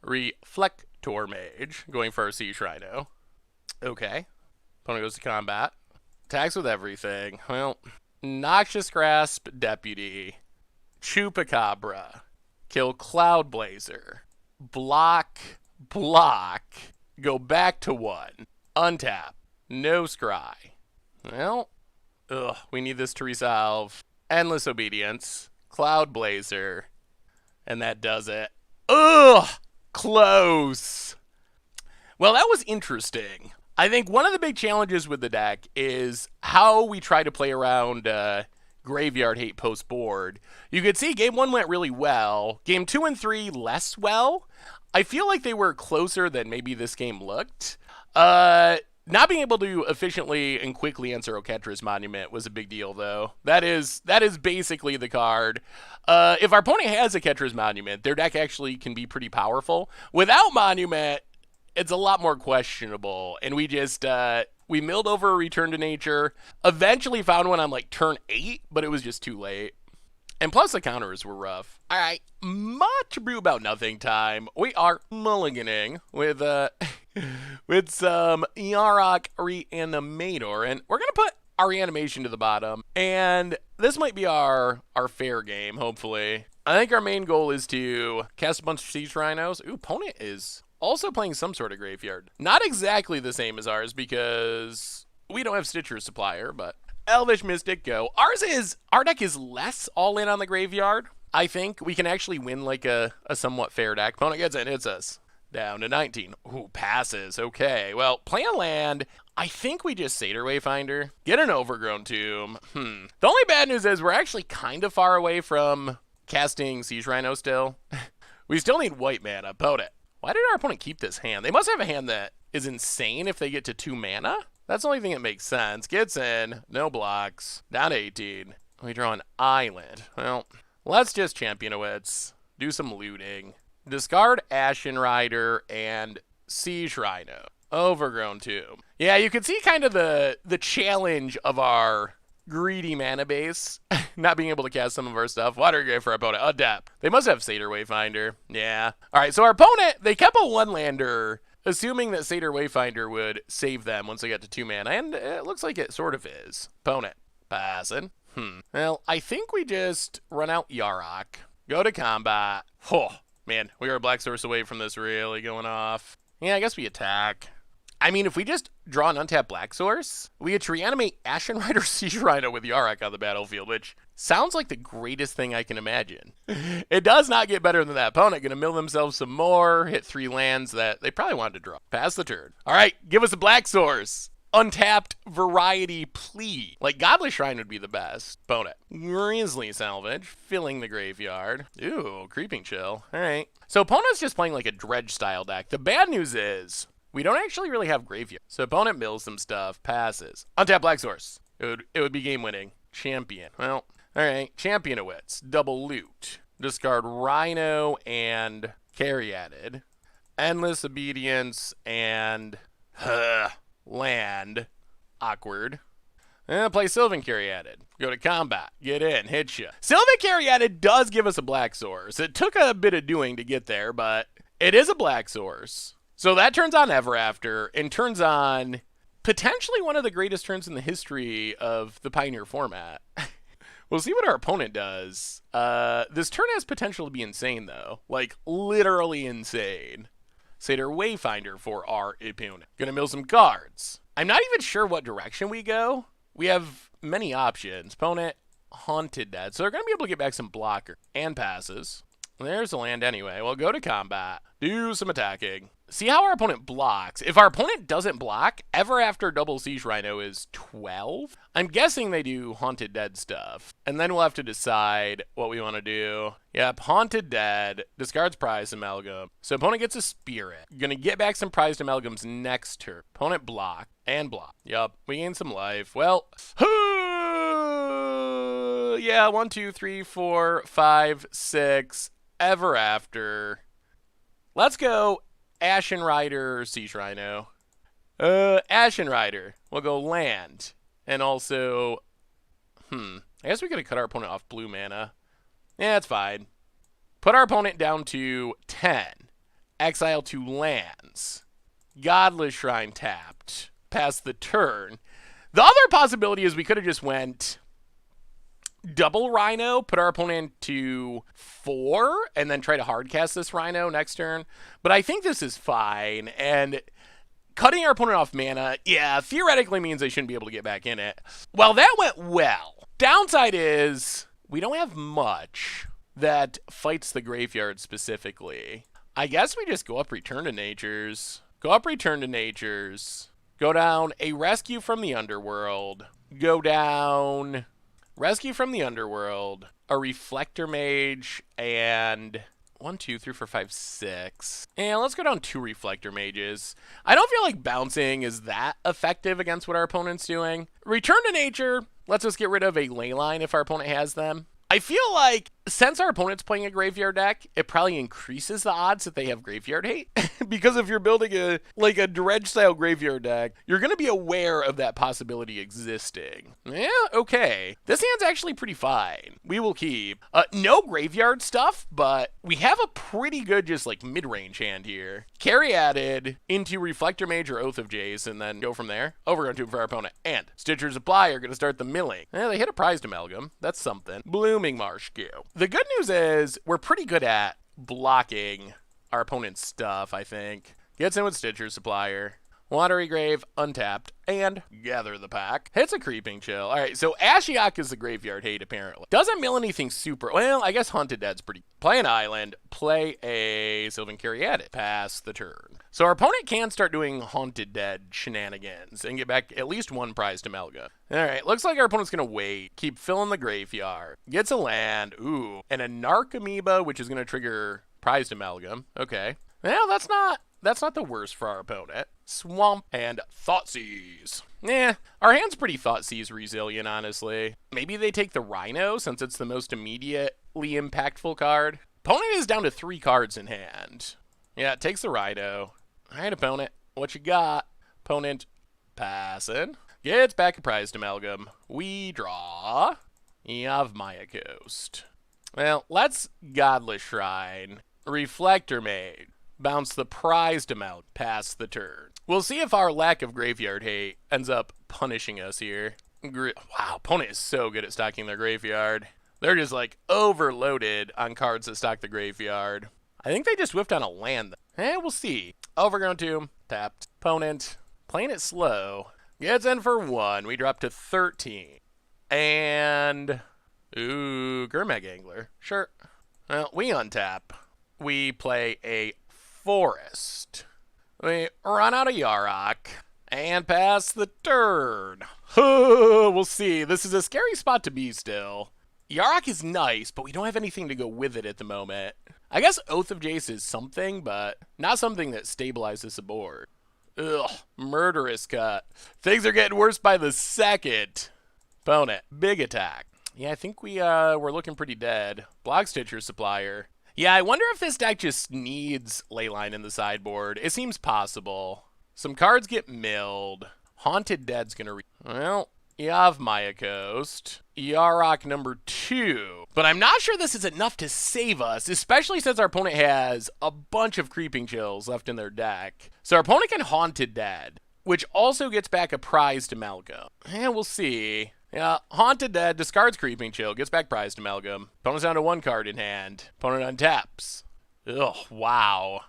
Reflector Mage. Going for our Siege Rhino. Okay. Opponent goes to combat. Attacks with everything. Well, Noxious Grasp, Deputy. Chupacabra. Kill Cloud Blazer. Block, block. Go back to 1. Untap. No scry. Well, we need this to resolve. Endless Obedience. Cloud Blazer. And that does it. Close. Well, that was interesting. I think one of the big challenges with the deck is how we try to play around Graveyard Hate post board. You could see game 1 went really well. Game 2 and 3 less well. I feel like they were closer than maybe this game looked. Not being able to efficiently and quickly answer Oketra's Monument was a big deal, though. That is basically the card. If our opponent has Oketra's Monument, their deck actually can be pretty powerful. Without Monument, it's a lot more questionable. And we just, we milled over a Return to Nature. Eventually found one on like turn 8, but it was just too late. And plus the counters were rough. All right, much brew about nothing time. We are mulliganing with with some Yarok Reanimator, and we're gonna put our reanimation to the bottom. And this might be our fair game, hopefully. I think our main goal is to cast a bunch of Siege Rhinos. Ooh, opponent is also playing some sort of graveyard. Not exactly the same as ours because we don't have Stitcher's Supplier, but Elvish Mystic, go. Our deck is less all in on the graveyard. I think we can actually win like a somewhat fair deck. Opponent gets it, hits us. Down to 19. Ooh, passes. Okay. Well, play a land. I think we just Satyr Wayfinder. Get an Overgrown Tomb. The only bad news is we're actually kind of far away from casting Siege Rhino still. We still need white mana. Opponent. Why did our opponent keep this hand? They must have a hand that is insane if they get to 2 mana. That's the only thing that makes sense. Gets in. No blocks. Down to 18. We draw an island. Well, let's just Champion of Wits. Do some looting. Discard Ashen Rider and Siege Rhino. Overgrown Tomb. Yeah, you can see kind of the challenge of our greedy mana base. Not being able to cast some of our stuff. Water Grave for our opponent. Adapt. They must have Satyr Wayfinder. Yeah. Alright, so our opponent, they kept a 1-lander, assuming that Satyr Wayfinder would save them once they got to 2 mana, and it looks like it sort of is. Opponent. Passing. Well, I think we just run out Yarok. Go to combat. Man, we are a black source away from this really going off. Yeah, I guess we attack. I mean, if we just draw an untapped black source, we get to reanimate Ashen Rider Siege Rhino with Yarok on the battlefield, which sounds like the greatest thing I can imagine. It does not get better than that. Opponent going to mill themselves some more, hit 3 lands that they probably wanted to draw. Pass the turn. All right, give us a black source. Untapped variety plea. Like Godless Shrine would be the best. Opponent. Grizzly Salvage. Filling the graveyard. Ooh, Creeping Chill. All right. So opponent's just playing like a Dredge style deck. The bad news is we don't actually really have graveyard. So opponent mills some stuff. Passes. Untap black source. It would be game winning. Champion. Well, all right. Champion of Wits. Double loot. Discard Rhino and Caryatid. Endless Obedience and land. Awkward. Play Sylvan Caryatid. Go to combat. Get in. Hit you. Sylvan Caryatid does give us a black source. It took a bit of doing to get there, but it is a black source. So that turns on Ever After and turns on potentially one of the greatest turns in the history of the Pioneer format. We'll see what our opponent does. This turn has potential to be insane, though. Like, literally insane. Satyr Wayfinder for our opponent. Gonna mill some cards. I'm not even sure what direction we go. We have many options. Opponent, Haunted Dead. So they're gonna be able to get back some blocker. And passes. There's a land anyway. Well, go to combat. Do some attacking. See how our opponent blocks. If our opponent doesn't block, Ever After double Siege Rhino is 12. I'm guessing they do Haunted Dead stuff. And then we'll have to decide what we want to do. Yep, Haunted Dead. Discards Prized Amalgam. So opponent gets a Spirit. Gonna get back some Prized Amalgams next turn. Opponent block. And block. Yup, we gain some life. Well, yeah, 1, 2, 3, 4, 5, 6. Ever After. Let's go Ashen Rider, Siege Rhino. Ashen Rider. We'll go land. And also, I guess we could have cut our opponent off blue mana. Yeah, that's fine. Put our opponent down to 10. Exile 2 lands. Godless Shrine tapped. Pass the turn. The other possibility is we could have just went double Rhino, put our opponent to 4, and then try to hardcast this Rhino next turn. But I think this is fine, and cutting our opponent off mana, yeah, theoretically means they shouldn't be able to get back in it. Well, that went well. Downside is we don't have much that fights the graveyard specifically. I guess we just go up Return to Natures. Go up Return to Natures. Go down a Rescue from the Underworld. Go down Rescue from the Underworld, a Reflector Mage, and 1, 2, 3, 4, 5, 6. And let's go down 2 Reflector Mages. I don't feel like bouncing is that effective against what our opponent's doing. Return to Nature lets us get rid of a Leyline if our opponent has them. I feel like since our opponent's playing a graveyard deck, it probably increases the odds that they have graveyard hate. Because if you're building a dredge style graveyard deck, you're going to be aware of that possibility existing. Yeah, okay. This hand's actually pretty fine. We will keep. No graveyard stuff, but we have a pretty good just like mid-range hand here. Carry added into Reflector Mage or Oath of Jace, and then go from there. Over going to for our opponent. And Stitcher Supply are going to start the milling. They hit a Prized Amalgam. That's something. Blooming Marsh Goo. The good news is we're pretty good at blocking our opponent's stuff, I think. Gets in with Stitcher Supplier. Watery Grave, untapped, and Gather the Pack. Hits a Creeping Chill. Alright, so Ashiok is the graveyard hate, apparently. Doesn't mill anything super. Well, I guess Haunted Dead's pretty. Play an island, play a Sylvan Caryatid. Pass the turn. So our opponent can start doing Haunted Dead shenanigans and get back at least 1 Prized Amalgam. Alright, looks like our opponent's gonna wait. Keep filling the graveyard. Gets a land. Ooh. And a Narc Amoeba, which is gonna trigger Prized Amalgam. Okay. Well, that's not the worst for our opponent. Swamp and Thoughtseize. Our hand's pretty Thoughtseize resilient, honestly. Maybe they take the Rhino since it's the most immediately impactful card. Opponent is down to 3 cards in hand. Yeah, it takes the Rhino. Alright, opponent. What you got? Opponent passing. Gets back a Prized Amalgam. We draw. Yavimaya Coast. Well, let's Godless Shrine. Reflector Mage. Bounce the Prized Amalgam. Pass the turn. We'll see if our lack of graveyard hate ends up punishing us here. Wow, opponent is so good at stocking their graveyard. They're just like overloaded on cards that stock the graveyard. I think they just whiffed on a land. We'll see. Overgrown Tomb. Tapped. Opponent. Playing it slow. Gets in for 1. We drop to 13. And ooh, Gurmag Angler. Sure. Well, we untap. We play a Forest. We run out of Yarok and pass the turn. We'll see. This is a scary spot to be still. Yarok is nice, but we don't have anything to go with it at the moment. I guess Oath of Jace is something, but not something that stabilizes the board. Ugh, murderous cut. Things are getting worse by the second. Opponent, big attack. Yeah, I think we're looking pretty dead. Block Stitcher Supplier. Yeah, I wonder if this deck just needs Leyline in the sideboard. It seems possible. Some cards get milled. Haunted Dead's gonna well, Yavmaya Coast, Yarok number 2. But I'm not sure this is enough to save us, especially since our opponent has a bunch of Creeping Chills left in their deck. So our opponent can Haunted Dead, which also gets back a Prized Amalgam. And we'll see. Yeah, Haunted Dead discards Creeping Chill, gets back Prized Amalgam. Opponent's down to 1 card in hand. Opponent untaps. Ugh, wow.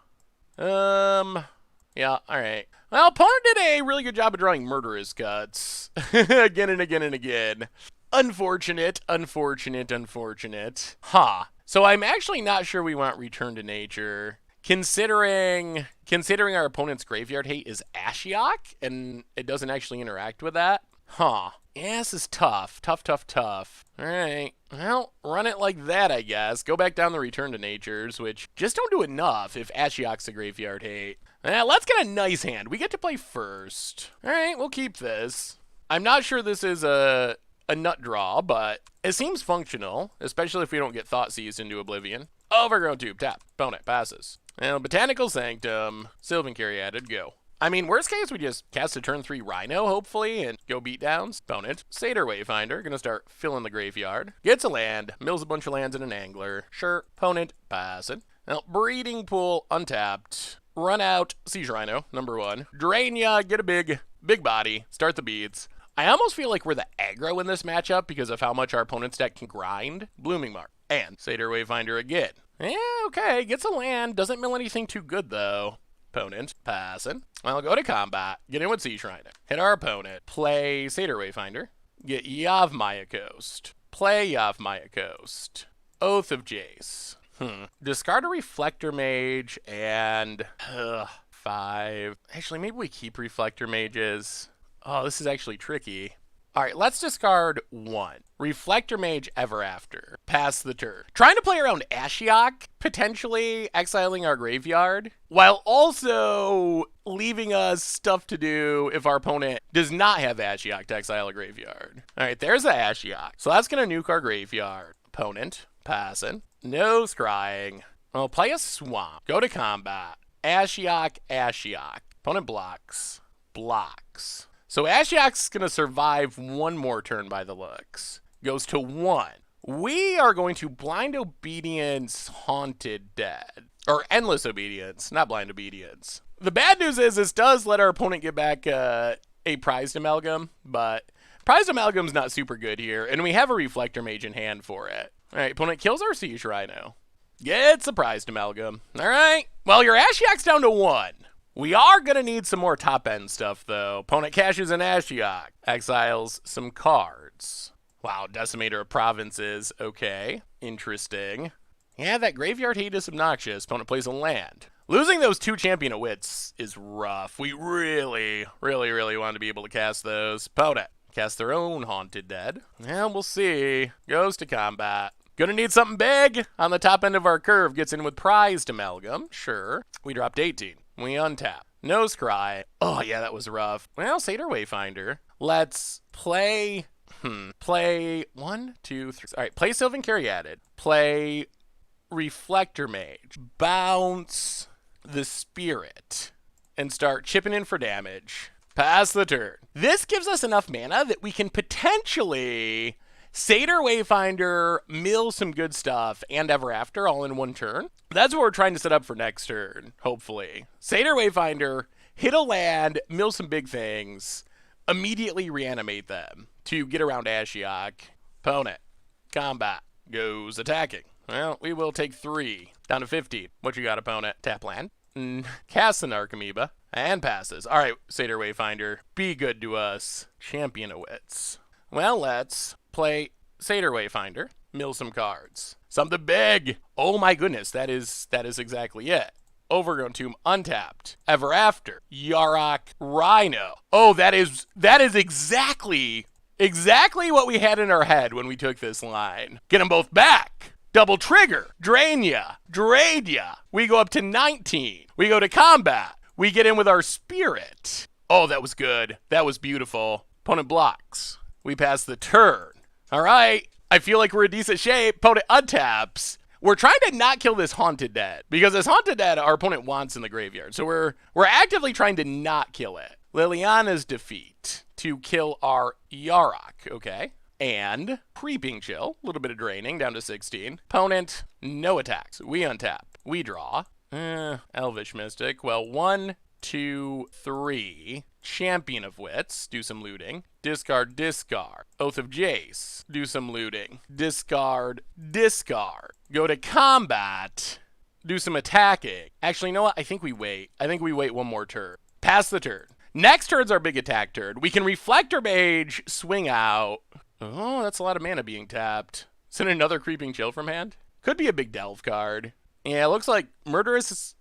Yeah, alright. Well, opponent did a really good job of drawing Murderous Guts. Again and again and again. Unfortunate, unfortunate, unfortunate. Huh. So I'm actually not sure we want Return to Nature. Considering our opponent's graveyard hate is Ashiok, and it doesn't actually interact with that. Huh. Yeah, this is tough. Tough, tough, tough. Alright. Well, run it like that, I guess. Go back down the Return to Natures, which just don't do enough if Ashiok's a graveyard hate. Let's get a nice hand. We get to play first. Alright, we'll keep this. I'm not sure this is a nut draw, but it seems functional, especially if we don't get Thought Seized into Oblivion. Overgrown Tube, tap. Opponent passes. Well, Botanical Sanctum, Sylvan Caryatid, go. I mean, worst case, we just cast a turn 3 Rhino, hopefully, and go beatdowns. Opponent, Satyr Wayfinder, gonna start filling the graveyard. Gets a land, mills a bunch of lands in an angler. Sure. Opponent, passing. Now, Breeding Pool, untapped. Run out, Siege Rhino, number 1. Drain ya, get a big body, start the beads. I almost feel like we're the aggro in this matchup because of how much our opponent's deck can grind. Blooming Mark. And Satyr Wayfinder again. Yeah, okay, gets a land. Doesn't mill anything too good, though. Opponent, passing. I'll go to combat. Get in with Siege Rhino. Hit our opponent. Play Satyr Wayfinder. Get Yavmaya Coast. Play Yavmaya Coast. Oath of Jace. Discard a Reflector Mage and 5. Actually, maybe we keep Reflector Mages. Oh, this is actually tricky. All right, let's discard 1. Reflector Mage Ever After. Pass the turn. Trying to play around Ashiok, potentially exiling our graveyard, while also leaving us stuff to do if our opponent does not have Ashiok to exile a graveyard. All right, there's the Ashiok. So that's going to nuke our graveyard. Opponent, passing. No scrying. I'll play a Swamp. Go to combat. Ashiok, Ashiok. Opponent blocks. Blocks. So Ashiok's going to survive 1 more turn by the looks. Goes to 1. We are going to Blind Obedience Haunted Dead. Or Endless Obedience, not Blind Obedience. The bad news is this does let our opponent get back a Prized Amalgam, but Prized Amalgam's not super good here, and we have a Reflector Mage in hand for it. Alright, opponent kills our Siege Rhino. Gets a Prized Amalgam. Alright, well, your Ashiok's down to 1. We are going to need some more top-end stuff, though. Opponent cashes an Ashiok. Exiles some cards. Wow, Decimator of Provinces. Okay, interesting. Yeah, that graveyard hate is obnoxious. Opponent plays a land. Losing those 2 Champion of Wits is rough. We really, really, really want to be able to cast those. Opponent cast their own Haunted Dead. Yeah, we'll see. Goes to combat. Gonna need something big on the top end of our curve. Gets in with Prized Amalgam. Sure. We dropped 18. We untap. No scry. Oh, yeah, that was rough. Well, Satyr Wayfinder. Let's play... Play 1, 2, 3. All right, play Sylvan Caryatid. Play Reflector Mage. Bounce the Spirit. And start chipping in for damage. Pass the turn. This gives us enough mana that we can potentially... Satyr Wayfinder, mill some good stuff, and Ever After all in 1 turn. That's what we're trying to set up for next turn, hopefully. Satyr Wayfinder, hit a land, mill some big things, immediately reanimate them to get around Ashiok. Opponent, combat, goes attacking. Well, we will take 3, down to 15. What you got, opponent? Tap land, cast an Archamoeba, and passes. All right, Satyr Wayfinder, be good to us. Champion of Wits. Well, let's... play Satyr Wayfinder, mill some cards. Something big! Oh my goodness, that is exactly it. Overgrown Tomb, untapped. Ever After, Yarok, Rhino. Oh, that is exactly what we had in our head when we took this line. Get them both back! Double trigger! Drain ya! We go up to 19. We go to combat. We get in with our Spirit. Oh, that was good. That was beautiful. Opponent blocks. We pass the turn. All right, I feel like we're in decent shape. Opponent untaps. We're trying to not kill this Haunted Dead, because this Haunted Dead our opponent wants in the graveyard. So we're actively trying to not kill it. Liliana's Defeat. to kill our Yarok, okay? And Creeping Chill, a little bit of draining, down to 16. Opponent, no attacks. We untap. We draw. Elvish Mystic. Well, 1, 2, 3. Champion of Wits, do some looting. Discard, discard. Oath of Jace, do some looting. Discard, discard. Go to combat, do some attacking. Actually, you know what? I think we wait. I think we wait one more turn. Pass the turn. Next turn's our big attack turn. We can Reflector Mage, swing out. Oh, that's a lot of mana being tapped. Is it another Creeping Chill from hand? Could be a big Delve card. Yeah, it looks like Murderous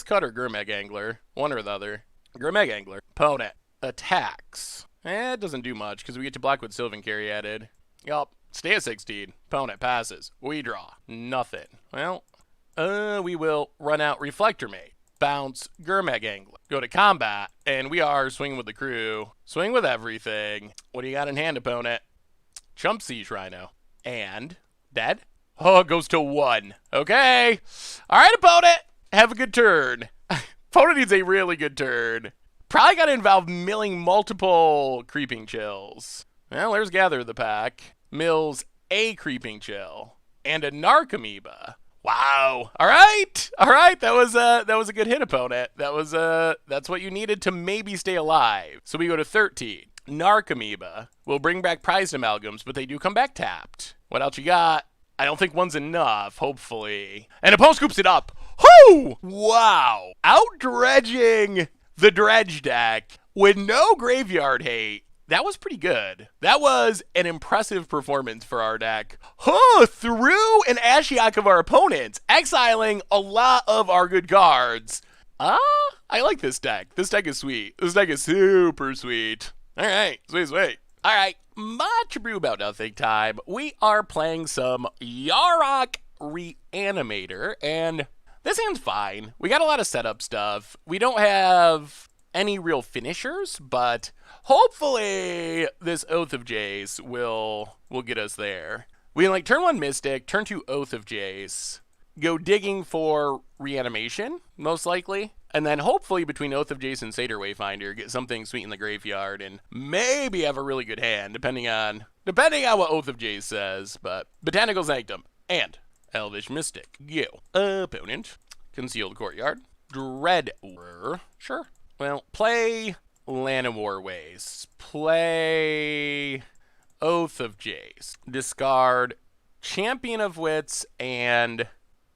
Cut or Gurmag Angler. One or the other. Gurmag Angler. Opponent attacks. It doesn't do much because we get to block with Sylvan Carry added. Yup. Stay at 16. Opponent passes. We draw. Nothing. Well, we will run out Reflector Mate. Bounce Gurmag Angler. Go to combat, and we are swinging with the crew. Swing with everything. What do you got in hand, opponent? Chump Siege Rhino. And dead? Oh, it goes to 1. Okay. All right, opponent. Have a good turn. Opponent needs a really good turn. Probably got to involve milling multiple Creeping Chills. Well, there's Gather of the Pack. Mills a Creeping Chill. And a Narcomoeba. Wow. All right. All right. That was a good hit, opponent. That's what you needed to maybe stay alive. So we go to 13. Narcomoeba will bring back prized amalgams, but they do come back tapped. What else you got? I don't think one's enough, hopefully. And opponent scoops it up. Whoo! Wow. Out-dredging the dredge deck with no graveyard hate. That was pretty good. That was an impressive performance for our deck. Through an Ashiok of our opponents, exiling a lot of our good cards. I like this deck. This deck is sweet. This deck is super sweet. All right, sweet. All right, much brew about nothing time. We are playing some Yarok Reanimator, and this hand's fine. We got a lot of setup stuff. We don't have any real finishers, but hopefully this Oath of Jace will get us there. We can like turn 1 Mystic, turn 2 Oath of Jace, go digging for Reanimation, most likely, and then hopefully between Oath of Jace and Satyr Wayfinder, get something sweet in the graveyard, and maybe have a really good hand, depending on what Oath of Jace says, but Botanical Sanctum, and Elvish Mystic. Go. Opponent, Concealed Courtyard, Dreadwar, sure. Well, play Llanowar Waste. Play Oath of Jace. Discard Champion of Wits and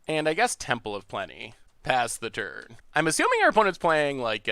I guess Temple of Plenty. Pass the turn. I'm assuming our opponent's playing like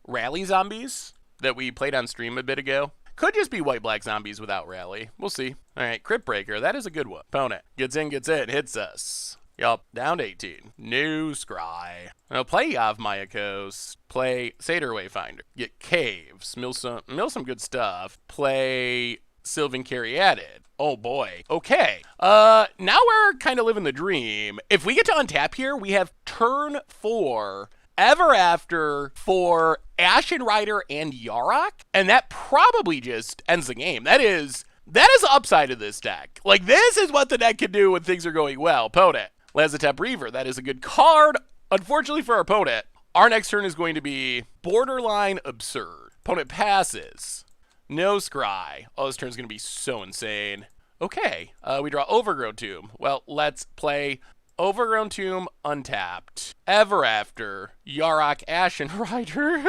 Rally Zombies that we played on stream a bit ago. Could just be white-black zombies without Rally. We'll see. All right, Crypt Breaker. That is a good one. Opponent gets in, hits us. Yup, down to 18. New Scry. Now play Yavimaya Coast. Play Satyr Wayfinder. Get Caves. Mill some good stuff. Play Sylvan Carry added. Oh boy. Okay. Now we're kind of living the dream. If we get to untap here, we have turn 4 Ever After for Ashen Rider and Yarok, and that probably just ends the game. That is the upside of this deck. Like, this is what the deck can do when things are going well. Opponent. Lazatep Reaver, that is a good card. Unfortunately for our opponent, our next turn is going to be borderline absurd. Opponent passes. No Scry. Oh, this turn's going to be so insane. Okay, we draw Overgrown Tomb. Well, let's play Overgrown Tomb untapped. Ever After, Yarok Ashen Rider.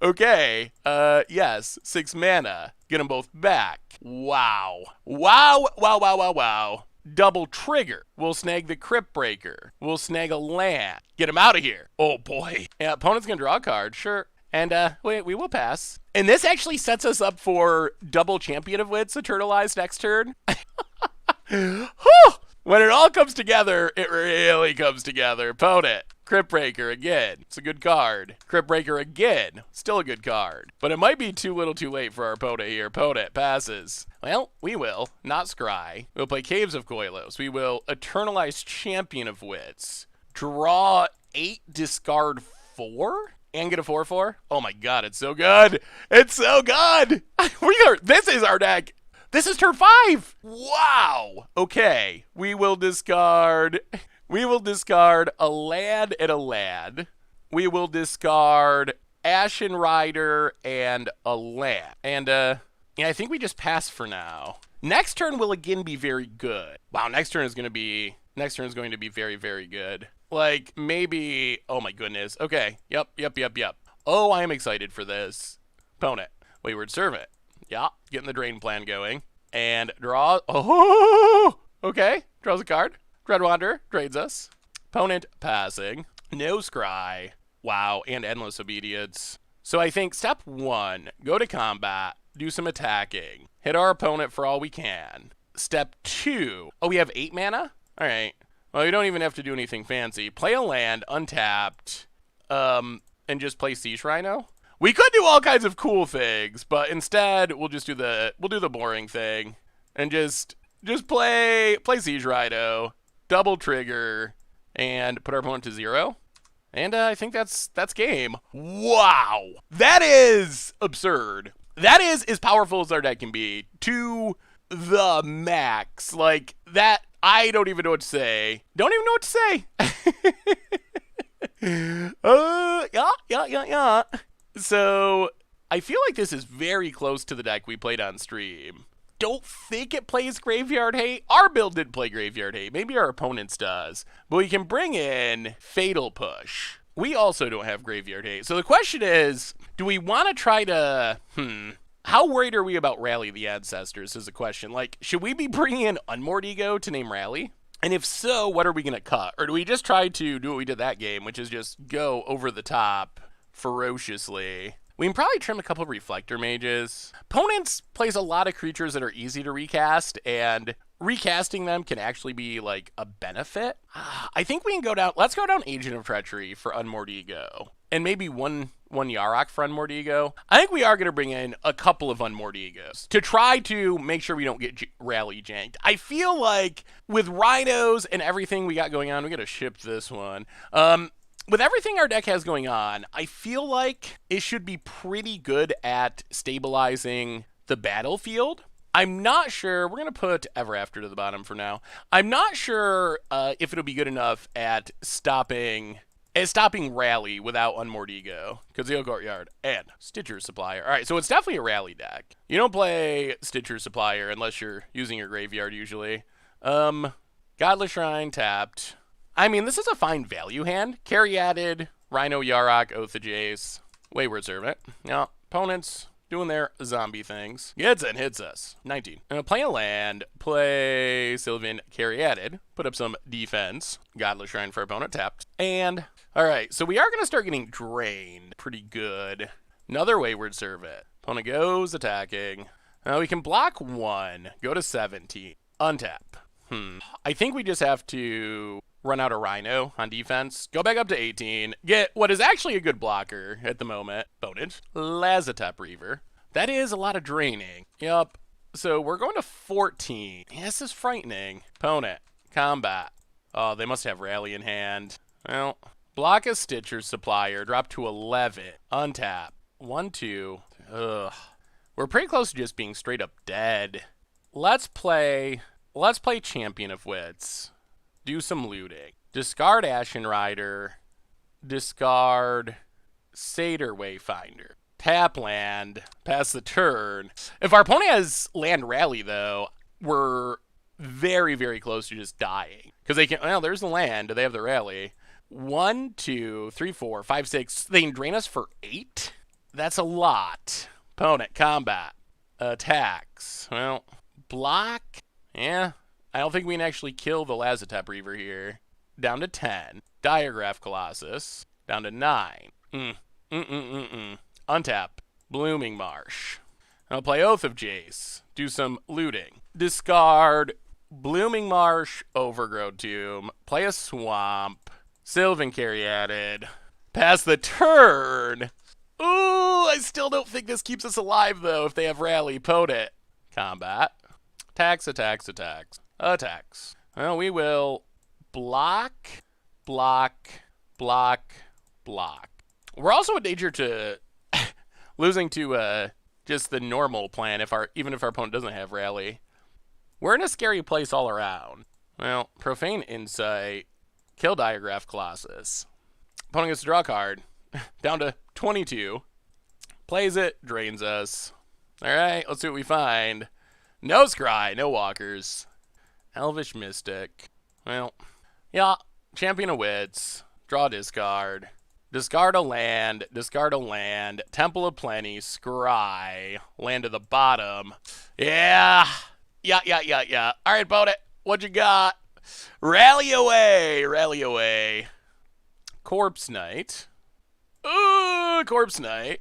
Okay, yes, 6 mana. Get them both back. Wow. Wow. Double trigger. We'll snag the Crypt Breaker. We'll snag a land. Get him out of here. Oh boy. Yeah, opponent's gonna draw a card, sure. And we will pass. And this actually sets us up for double Champion of Wits Eternalized next turn. When it all comes together, it really comes together. Opponent. Crypt Breaker again. It's a good card. Crypt Breaker again. Still a good card. But it might be too little too late for our opponent here. Opponent passes. Well, we will. Not Scry. We'll play Caves of Koilos. We will Eternalize Champion of Wits. Draw 8, discard 4? And get a 4/4? Oh my god, it's so good. It's so good. This is our deck. This is turn 5. Wow. Okay. We will discard a land and a land. We will discard Ashen Rider, and a land. And, yeah, I think we just pass for now. Next turn will again be very good. Wow, next turn is going to be very, very good. Like, maybe, oh my goodness. Okay, yep. Oh, I am excited for this. Opponent, Wayward Servant. Yeah, getting the drain plan going. And draw, oh, okay, draws a card. Dreadwander trades us. Opponent passing. No scry. Wow, and Endless Obedience. So I think step 1, go to combat, do some attacking, hit our opponent for all we can. Step 2, oh, we have 8 mana? All right. Well, you don't even have to do anything fancy. Play a land, untapped, and just play Siege Rhino. We could do all kinds of cool things, but instead we'll just do the boring thing and just play Siege Rhino, double trigger, and put our opponent to 0. And I think that's game. Wow, that is absurd. That is as powerful as our deck can be to the max. Like that, I don't even know what to say. Yeah. So I feel like this is very close to the deck we played on stream. Don't think it plays Graveyard Hate. Our build did play Graveyard Hate. Maybe our opponent's does. But we can bring in Fatal Push. We also don't have Graveyard Hate. So the question is, do we want to try to... How worried are we about Rally the Ancestors is the question. Like, should we be bringing in Unmoored Ego to name Rally? And if so, what are we going to cut? Or do we just try to do what we did that game, which is just go over the top ferociously? We can probably trim a couple of Reflector Mages. Opponents plays a lot of creatures that are easy to recast, and recasting them can actually be like a benefit. I think we can go down, let's go down Agent of Treachery for Unmoored Ego. And maybe one Yarok for Unmoored Ego. I think we are going to bring in a couple of Unmoored Egos to try to make sure we don't get Rally janked. I feel like with Rhinos and everything we got going on, we got to ship this one. With everything our deck has going on, I feel like it should be pretty good at stabilizing the battlefield. I'm not sure. We're going to put Ever After to the bottom for now. I'm not sure if it'll be good enough at stopping Rally without Unmoored Ego. Concealed Courtyard and Stitcher Supplier. All right, so it's definitely a Rally deck. You don't play Stitcher Supplier unless you're using your graveyard usually. Godless Shrine tapped. I mean, this is a fine value hand. Caryatid, Rhino, Yarok, Oath of Jace, Wayward Servant. Yeah, opponents doing their zombie things. Gets and hits us. 19. Play a land, play Sylvan Caryatid, put up some defense. Godless Shrine for opponent tapped. And, alright, so we are going to start getting drained pretty good. Another Wayward Servant. Opponent goes attacking. We can block 1, go to 17, untap. I think we just have to run out a Rhino on defense, go back up to 18, get what is actually a good blocker at the moment. Opponent, Lazatep Reaver. That is a lot of draining. Yup. So we're going to 14. Yeah, this is frightening. Opponent, combat. Oh, they must have Rally in hand. Well, block a Stitcher Supplier, drop to 11, untap. 1, 2. Ugh. We're pretty close to just being straight up dead. Let's play Champion of Wits. Do some looting. Discard Ashen Rider. Discard Satyr Wayfinder. Tap land. Pass the turn. If our opponent has land Rally, though, we're very, very close to just dying. Because they can, well, there's the land. Do they have the Rally? 1, 2, 3, 4, 5, 6. They can drain us for 8? That's a lot. Opponent, combat. Attacks. Well, block. Yeah. I don't think we can actually kill the Lazatep Reaver here. Down to 10. Diagraph Colossus. Down to 9. Untap. Blooming Marsh. I'll play Oath of Jace. Do some looting. Discard Blooming Marsh, Overgrowth Tomb. Play a Swamp. Sylvan Caryatid. Pass the turn. Ooh, I still don't think this keeps us alive, though, if they have Rally. Opponent. Combat. Attacks. Well, we will block. We're also in danger to losing to just the normal plan even if our opponent doesn't have Rally. We're in a scary place all around. Well, Profane Insight, kill Diagraph Colossus. Opponent gets to draw a card. Down to 22. Plays it, drains us. All right, let's see what we find. No Scry, no walkers. Elvish Mystic. Well, yeah, Champion of Wits. Draw discard. Discard a land. Discard a land. Temple of Plenty. Scry. Land to the bottom. Yeah. Yeah. All right, Bonnet. What you got? Rally away. Rally away. Corpse Knight. Ooh, Corpse Knight.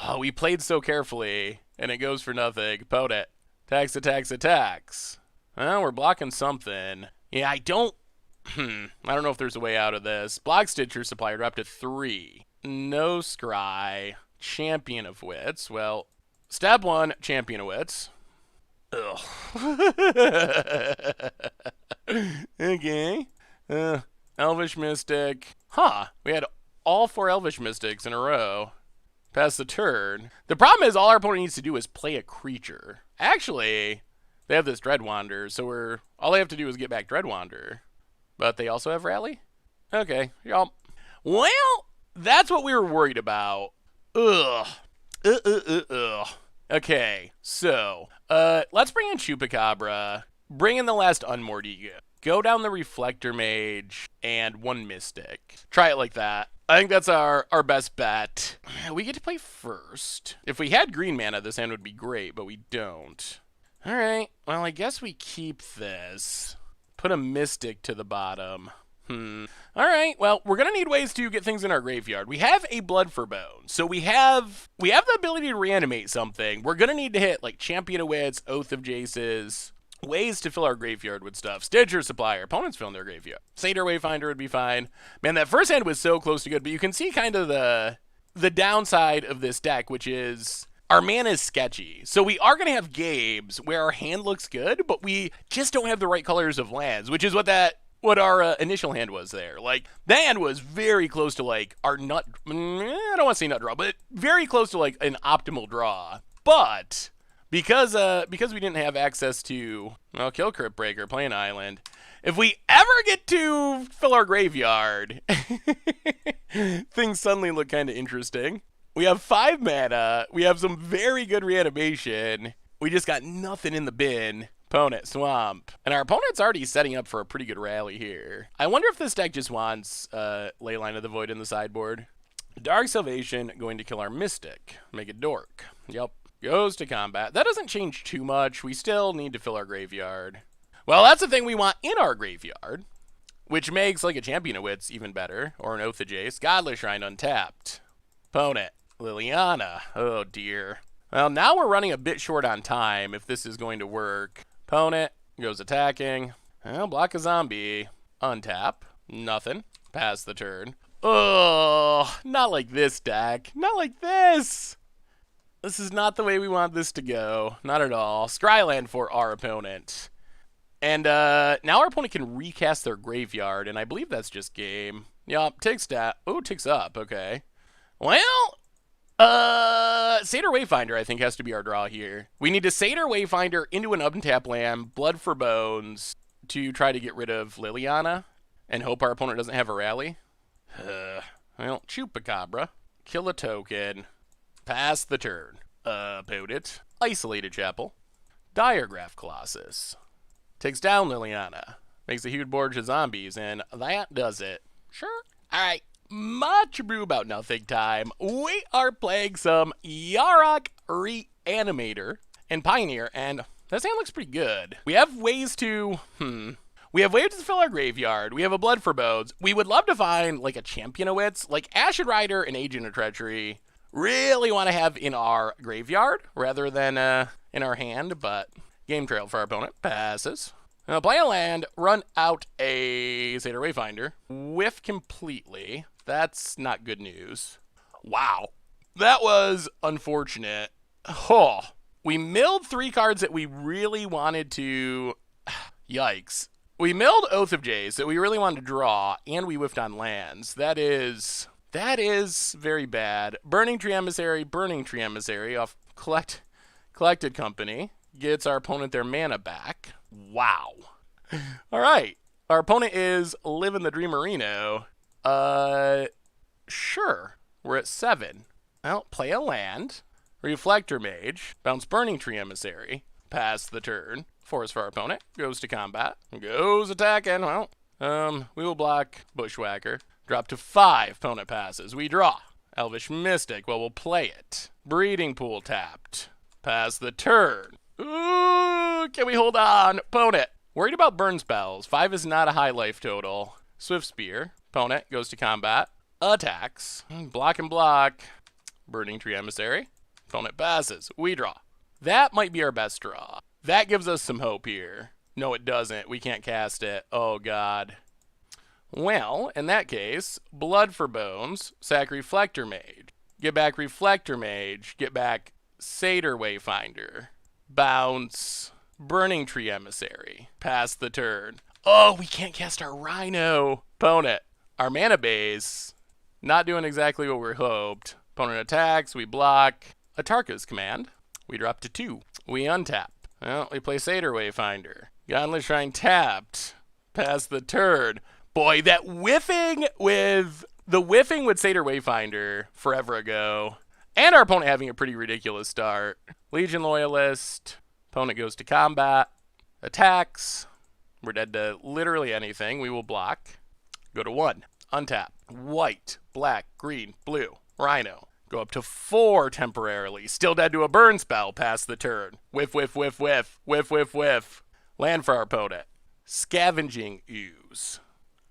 Oh, we played so carefully, and it goes for nothing. Bonnet. Attacks. Well, we're blocking something. Yeah, I don't know if there's a way out of this. Block Stitcher Supplier dropped to 3. No Scry. Champion of Wits. Well, step 1, Champion of Wits. Ugh. Okay. Elvish Mystic. Huh. We had all 4 Elvish Mystics in a row. Pass the turn. The problem is all our opponent needs to do is play a creature. Actually, they have this Dreadwander, so all they have to do is get back Dreadwander. But they also have Rally? Okay, y'all. Well, that's what we were worried about. Ugh. Okay, so, let's bring in Chupacabra, bring in the last Unmoored Ego, go down the Reflector Mage, and 1 Mystic. Try it like that. I think that's our best bet. We get to play first. If we had green mana, this hand would be great, but we don't. All right, well, I guess we keep this. Put a Mystic to the bottom. All right, well, we're going to need ways to get things in our graveyard. We have a Blood for Bones, so we have the ability to reanimate something. We're going to need to hit, like, Champion of Wits, Oath of Jaces, ways to fill our graveyard with stuff. Stitcher Supplier, opponents filling their graveyard. Satyr Wayfinder would be fine. Man, that first hand was so close to good, but you can see kind of the downside of this deck, which is our mana is sketchy. So we are going to have games where our hand looks good, but we just don't have the right colors of lands, which is what our initial hand was there. Like, that hand was very close to, like, our nut... I don't want to say nut draw, but very close to, like, an optimal draw. But because we didn't have access to, well, kill Crypt Breaker, play an island, if we ever get to fill our graveyard, things suddenly look kind of interesting. We have 5 mana. We have some very good reanimation. We just got nothing in the bin. Opponent, Swamp. And our opponent's already setting up for a pretty good rally here. I wonder if this deck just wants Leyline of the Void in the sideboard. Dark Salvation going to kill our Mystic. Make it Dork. Yep. Goes to combat. That doesn't change too much. We still need to fill our graveyard. Well, that's the thing we want in our graveyard, which makes, like, a Champion of Wits even better, or an Oath of Jace. Godless Shrine untapped. Opponent, Liliana. Oh, dear. Well, now we're running a bit short on time if this is going to work. Opponent goes attacking. Well, block a zombie. Untap. Nothing. Pass the turn. Oh, not like this deck. Not like this. This is not the way we want this to go. Not at all. Scryland for our opponent. And now our opponent can recast their graveyard, and I believe that's just game. Yup, ticks down. Oh, ticks up. Okay. Well, Satyr Wayfinder, I think, has to be our draw here. We need to Satyr Wayfinder into an untap land, Blood for Bones, to try to get rid of Liliana, and hope our opponent doesn't have a rally. Well, Chupacabra. Kill a token. Pass the turn. Put it. Isolated Chapel. Diregraph Colossus. Takes down Liliana. Makes a huge board of zombies, and that does it. Sure. Alright. Much brew about nothing time. We are playing some Yarok Reanimator and Pioneer, and this hand looks pretty good. We have ways to, we have ways to fill our graveyard. We have a Blood for Bones. We would love to find, like, a Champion of Wits, like Ashen Rider and Agent of Treachery. Really want to have in our graveyard rather than in our hand, but game trail for our opponent. Passes. Play a land, run out a Satyr Wayfinder. Whiff completely. That's not good news. Wow. That was unfortunate. Oh. We milled 3 cards that we really wanted to... Yikes. We milled Oath of Jace that we really wanted to draw, and we whiffed on lands. That is very bad. Burning Tree Emissary off Collected Company. Gets our opponent their mana back. Wow. All right. Our opponent is living the Dreamerino. Sure. We're at 7. Well, play a land. Reflector Mage. Bounce Burning Tree Emissary. Pass the turn. Force for our opponent. Goes to combat. Goes attacking. Well, we will block Bushwhacker. Drop to 5. Opponent passes. We draw. Elvish Mystic. Well, we'll play it. Breeding Pool tapped. Pass the turn. Ooh, can we hold on? Opponent. Worried about burn spells. 5 is not a high life total. Swift Spear. Opponent goes to combat. Attacks. Block and block. Burning Tree Emissary. Opponent passes. We draw. That might be our best draw. That gives us some hope here. No, it doesn't. We can't cast it. Oh, God. Well, in that case, Blood for Bones, sack Reflector Mage. Get back Reflector Mage. Get back Satyr Wayfinder. Bounce Burning Tree Emissary. Pass the turn. Oh, we can't cast our Rhino. Opponent. Our mana base. Not doing exactly what we hoped. Opponent attacks. We block. Atarka's Command. We drop to 2. We untap. Well, we play Satyr Wayfinder. Gauntlet Shrine tapped. Pass the turn. Boy, that whiffing with Satyr Wayfinder forever ago. And our opponent having a pretty ridiculous start. Legion Loyalist. Opponent goes to combat. Attacks. We're dead to literally anything. We will block. Go to 1. Untap. White, black, green, blue. Rhino. Go up to 4 temporarily. Still dead to a burn spell. Pass the turn. Whiff, whiff, whiff, whiff. Whiff, whiff, whiff. Land for our opponent. Scavenging Ooze.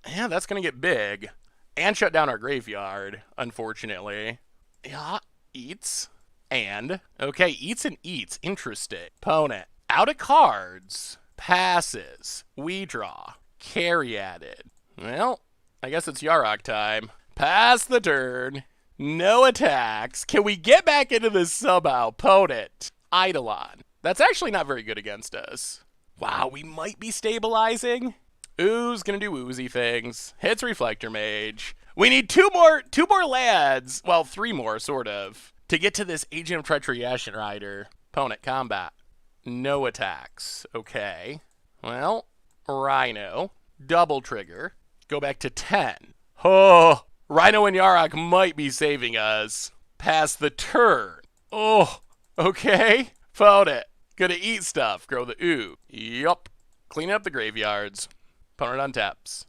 Yeah, that's going to get big. And shut down our graveyard, unfortunately. Yeah, eats. And, okay, eats and eats. Interesting. Opponent. Out of cards. Passes. We draw. Carry added. Well, I guess it's Yarok time. Pass the turn. No attacks. Can we get back into this somehow? Opponent. Eidolon. That's actually not very good against us. Wow, we might be stabilizing. Ooze gonna do oozy things. Hits Reflector Mage. We need two more lads. Well, 3 more, sort of, to get to this Agent of Treachery Ashen Rider. Opponent combat. No attacks. Okay. Well, Rhino. Double trigger. Go back to 10. Oh, Rhino and Yarok might be saving us. Pass the turn. Oh, okay. Opponent. Gonna eat stuff. Grow the ooh. Yup. Clean up the graveyards. Opponent untaps.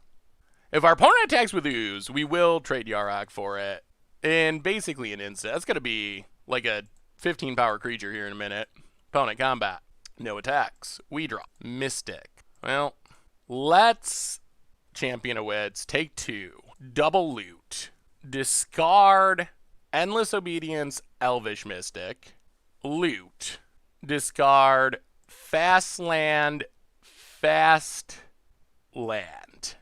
If our opponent attacks with ooze, we will trade Yarok for it. In basically an instant. That's gonna be like a 15 power creature here in a minute. Opponent combat. No attacks. We draw. Mystic. Well, let's Champion of Wits. Take 2. Double loot. Discard Endless Obedience Elvish Mystic. Loot. Discard Fast Land. Fast Land.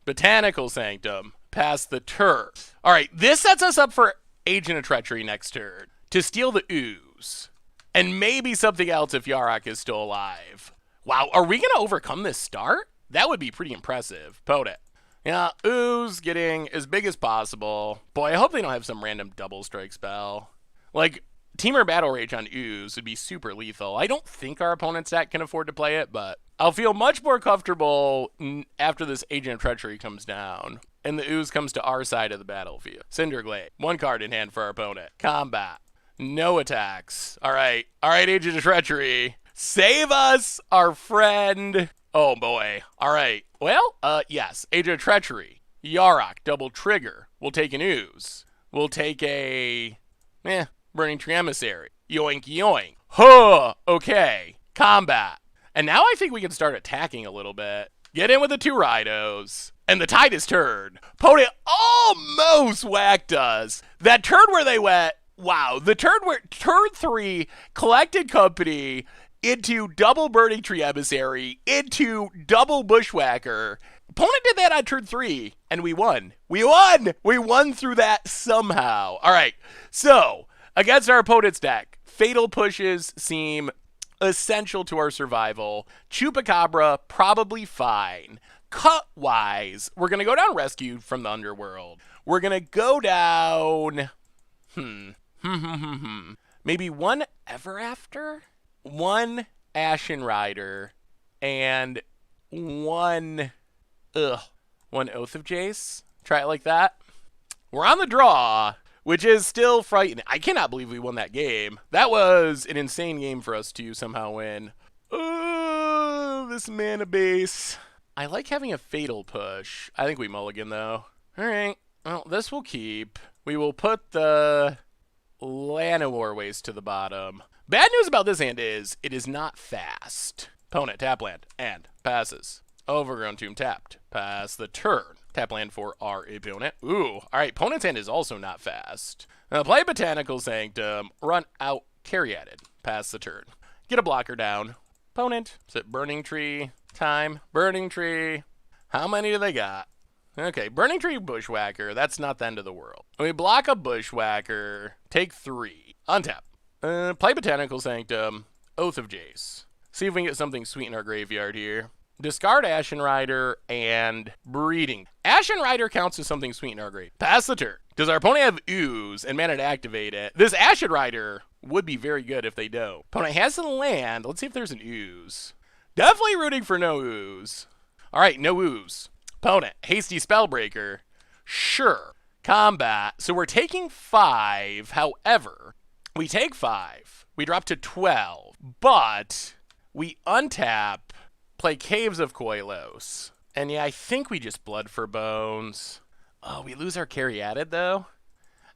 Botanical Sanctum. Pass the turn. Alright, this sets us up for Agent of Treachery next turn. To steal the ooze. And maybe something else if Yarok is still alive. Wow, are we going to overcome this start? That would be pretty impressive. Opponent. Yeah, ooze getting as big as possible. Boy, I hope they don't have some random double strike spell. Like, Teamer Battle Rage on ooze would be super lethal. I don't think our opponent's deck can afford to play it, but I'll feel much more comfortable after this Agent of Treachery comes down. And the ooze comes to our side of the battlefield. Cinderglade. 1 card in hand for our opponent. Combat. No attacks. Alright, Agent of Treachery. Save us, our friend. Oh boy. Alright. Well, yes. Agent of Treachery. Yarok. Double trigger. We'll take an ooze. We'll take a... Burning Tree Emissary. Yoink yoink. Huh. Okay. Combat. And now I think we can start attacking a little bit. Get in with the 2 Rhinos. And the tide is turned. Opponent almost whacked us. That turn where they went... Wow. The turn 3 collected company into double Burning Tree Emissary into double Bushwhacker. Opponent did that on turn 3, and we won. We won! We won through that somehow. All right, so against our opponent's deck, Fatal Pushes seem essential to our survival. Chupacabra, probably fine. Cut-wise, we're going to go down Rescued from the Underworld. We're going to go down... Maybe 1 Ever After? 1 Ashen Rider, and 1 Oath of Jace. Try it like that. We're on the draw. which is still frightening. I cannot believe we won that game. That was an insane game for us to somehow win. Oh, this mana base. I like having a fatal push. I think we mulligan, though. All right. Well, this will keep. We will put the Llanowar Waste to the bottom. Bad news about this hand is it is not fast. Opponent, tap land, and passes. Overgrown Tomb tapped. Pass the turn. Tap land for our opponent. Ooh, all right. Opponent's hand is also not fast. Now play Botanical Sanctum. Run out Caryatid. Pass the turn. Get a blocker down. Opponent. Is it Burning Tree? Time. Burning Tree. How many do they got? Okay, Burning Tree Bushwhacker. That's not the end of the world. We block a Bushwhacker. Take 3. Untap. Play Botanical Sanctum. Oath of Jace. See if we can get something sweet in our graveyard here. Discard Ashen Rider and Breeding. Ashen Rider counts as something sweet in our grave. Pass the turn. Does our opponent have Ooze and mana to activate it? This Ashen Rider would be very good if they don't. Opponent has a land. Let's see if there's an Ooze. Definitely rooting for no Ooze. All right, no Ooze. Opponent, Hasty Spellbreaker. Sure. Combat. So we're taking 5. However, we take 5. We drop to 12. But we untap, play Caves of Koilos. And yeah, I think we just Blood for Bones. Oh, we lose our Caryatid, though?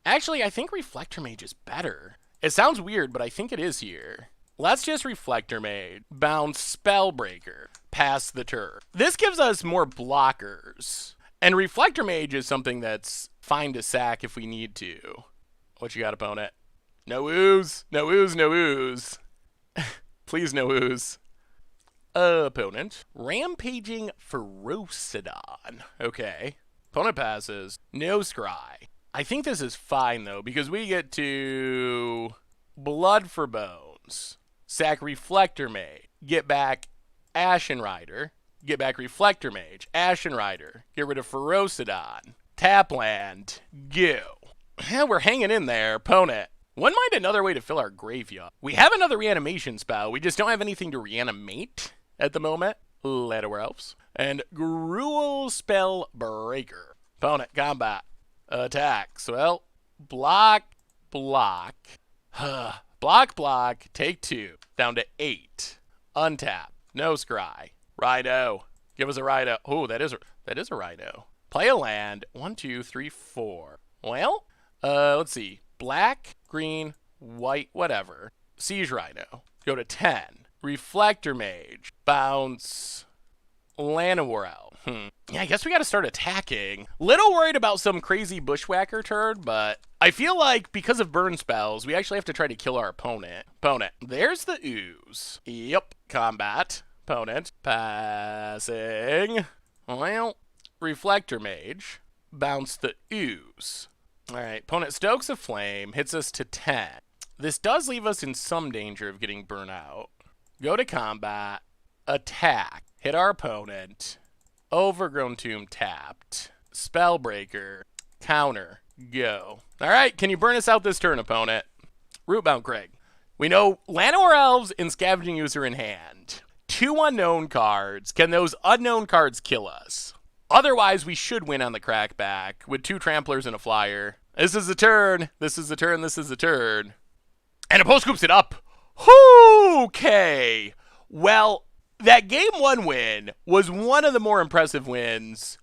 Actually, I think Reflector Mage is better. It sounds weird, but I think it is here. Let's just Reflector Mage. Bounce Spellbreaker. Pass the turn. This gives us more blockers. And Reflector Mage is something that's fine to sack if we need to. What you got, opponent? No Ooze. No Ooze, no Ooze. Please no Ooze. Opponent. Rampaging Ferocidon. Okay. Opponent passes. No Scry. I think this is fine, though, because we get to Blood for Bones. Sack Reflector Mage. Get back Ashen Rider. Get back Reflector Mage. Ashen Rider. Get rid of Ferocidon. Tap land. Go. Yeah, we're hanging in there. Opponent. Wouldn't mind another way to fill our graveyard. We have another reanimation spell. We just don't have anything to reanimate at the moment. Llanowar Elves. And Gruul Spellbreaker. Opponent. Combat. Attacks. Well, block. Block. Block, block. Take 2. Down to 8. Untap. No Scry. Rhino. Give us a Rhino. Oh, that is a Rhino. Play a land. 1, 2, 3, 4. Well, let's see. Black, green, white, whatever. Siege Rhino. Go to 10. Reflector Mage. Bounce. Llanowar Elf. Yeah, I guess we got to start attacking. Little worried about some crazy Bushwhacker turn, but I feel like because of burn spells, we actually have to try to kill our opponent. Opponent. There's the Ooze. Yep. Combat. Opponent. Passing. Well, Reflector Mage. Bounce the Ooze. All right. Opponent stokes a flame. Hits us to 10. This does leave us in some danger of getting burnt out. Go to combat. Attack. Hit our opponent. Overgrown Tomb tapped. Spellbreaker. Counter. Go. All right, can you burn us out this turn, opponent? Rootbound Craig. We know Llanowar Elves and Scavenging Ooze are in hand. 2 unknown cards. Can those unknown cards kill us? Otherwise, we should win on the crackback with 2 Tramplers and a Flyer. This is the turn. This is the turn. This is the turn. And Oppo scoops it up. Okay. Well, that game 1 win was one of the more impressive wins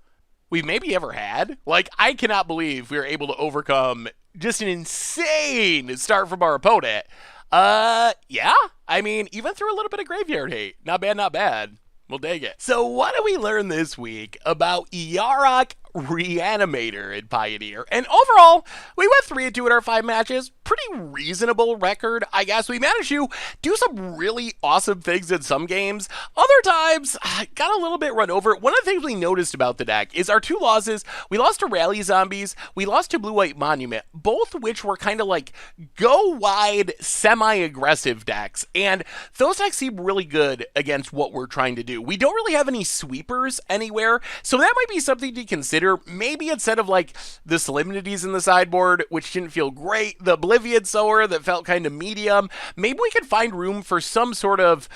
we've maybe ever had. Like, I cannot believe we were able to overcome just an insane start from our opponent. Yeah. I mean, even through a little bit of graveyard hate. Not bad, not bad. We'll dig it. So what do we learn this week about Yarok Reanimator in Pioneer? And overall, we went 3-2 in our 5 matches. Pretty reasonable record, I guess. We managed to do some really awesome things in some games. Other times, got a little bit run over. One of the things we noticed about the deck is our 2 losses. We lost to Rally Zombies. We lost to Blue-White Monument, both which were kind of like go-wide, semi-aggressive decks. And those decks seem really good against what we're trying to do. We don't really have any sweepers anywhere, so that might be something to consider consider maybe instead of like the Solemnities in the sideboard, which didn't feel great, the Oblivion Sower that felt kind of medium, maybe we could find room for some sort of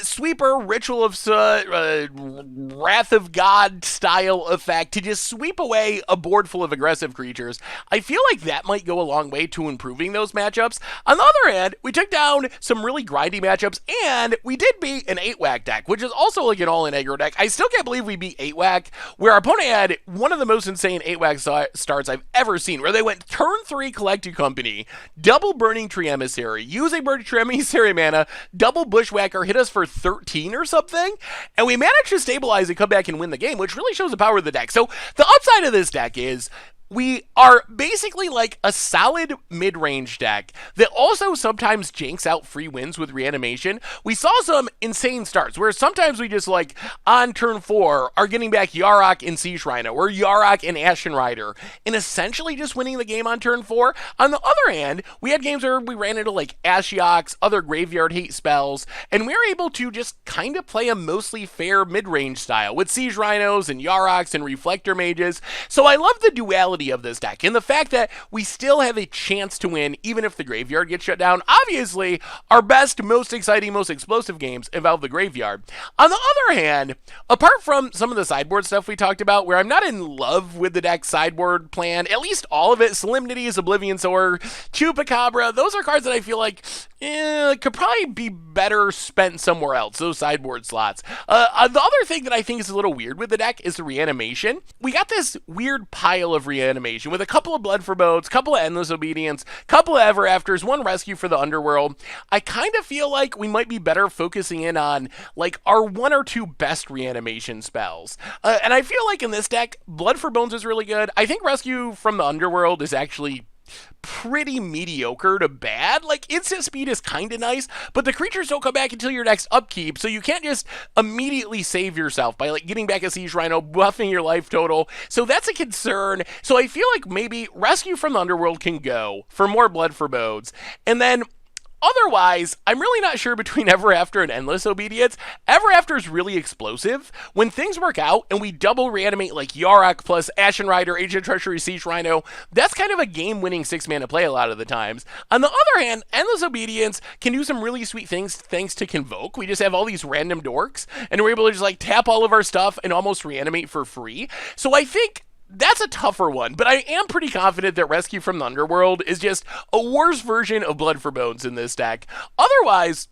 sweeper, Ritual of Wrath of God style effect to just sweep away a board full of aggressive creatures. I feel like that might go a long way to improving those matchups. On the other hand, we took down some really grindy matchups, and we did beat an 8-whack deck, which is also like an all-in aggro deck. I still can't believe we beat 8-whack, where our opponent had one of the most insane 8-whack starts I've ever seen, where they went turn 3 Collect Your Company, double Burning Tree Emissary, using Burning Tree Emissary mana, double Bushwhacker, hit us for 13 or something, and we managed to stabilize and come back and win the game, which really shows the power of the deck. So the upside of this deck is we are basically like a solid mid-range deck that also sometimes janks out free wins with Reanimation. We saw some insane starts where sometimes we just like on turn 4 are getting back Yarok and Siege Rhino or Yarok and Ashen Rider and essentially just winning the game on turn 4. On the other hand, we had games where we ran into like Ashioks, other graveyard hate spells, and we were able to just kind of play a mostly fair mid-range style with Siege Rhinos and Yaroks and Reflector Mages. So I love the duality of this deck and the fact that we still have a chance to win even if the graveyard gets shut down. Obviously, our best, most exciting, most explosive games involve the graveyard. On the other hand, apart from some of the sideboard stuff we talked about, where I'm not in love with the deck sideboard plan, at least all of it, Solemnities, Oblivion Sower, Chupacabra, those are cards that I feel like could probably be better spent somewhere else, those sideboard slots. The other thing that I think is a little weird with the deck is the Reanimation. We got this weird pile of Reanimation with a couple of Blood Forebodings, couple of Endless Obedience, couple of Ever Afters, one Rescue for the Underworld. I kind of feel like we might be better focusing in on like our 1 or 2 best Reanimation spells. And I feel like in this deck, Blood for Bones is really good. I think Rescue from the Underworld is actually pretty mediocre to bad. Like, instant speed is kind of nice, but the creatures don't come back until your next upkeep, so you can't just immediately save yourself by like getting back a Siege Rhino, buffing your life total. So that's a concern. So I feel like maybe Rescue from the Underworld can go for more Blood Forebodings. And then otherwise, I'm really not sure between Ever After and Endless Obedience. Ever After is really explosive. When things work out and we double reanimate like Yarok plus Ashen Rider, Ancient Treachery, Siege Rhino, that's kind of a game-winning 6-mana play a lot of the times. On the other hand, Endless Obedience can do some really sweet things thanks to Convoke. We just have all these random dorks, and we're able to just like tap all of our stuff and almost reanimate for free. So I think that's a tougher one, but I am pretty confident that Rescue from the Underworld is just a worse version of Blood for Bones in this deck. Otherwise,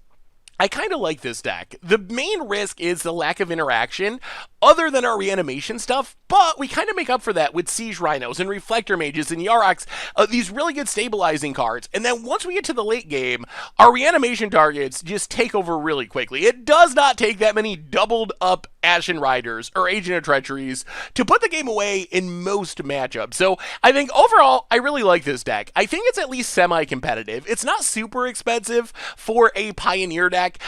I kind of like this deck. The main risk is the lack of interaction other than our Reanimation stuff, but we kind of make up for that with Siege Rhinos and Reflector Mages and Yaroks, these really good stabilizing cards. And then once we get to the late game, our Reanimation targets just take over really quickly. It does not take that many doubled up Ashen Riders or Agent of Treacheries to put the game away in most matchups. So I think overall, I really like this deck. I think it's at least semi-competitive. It's not super expensive for a Pioneer deck.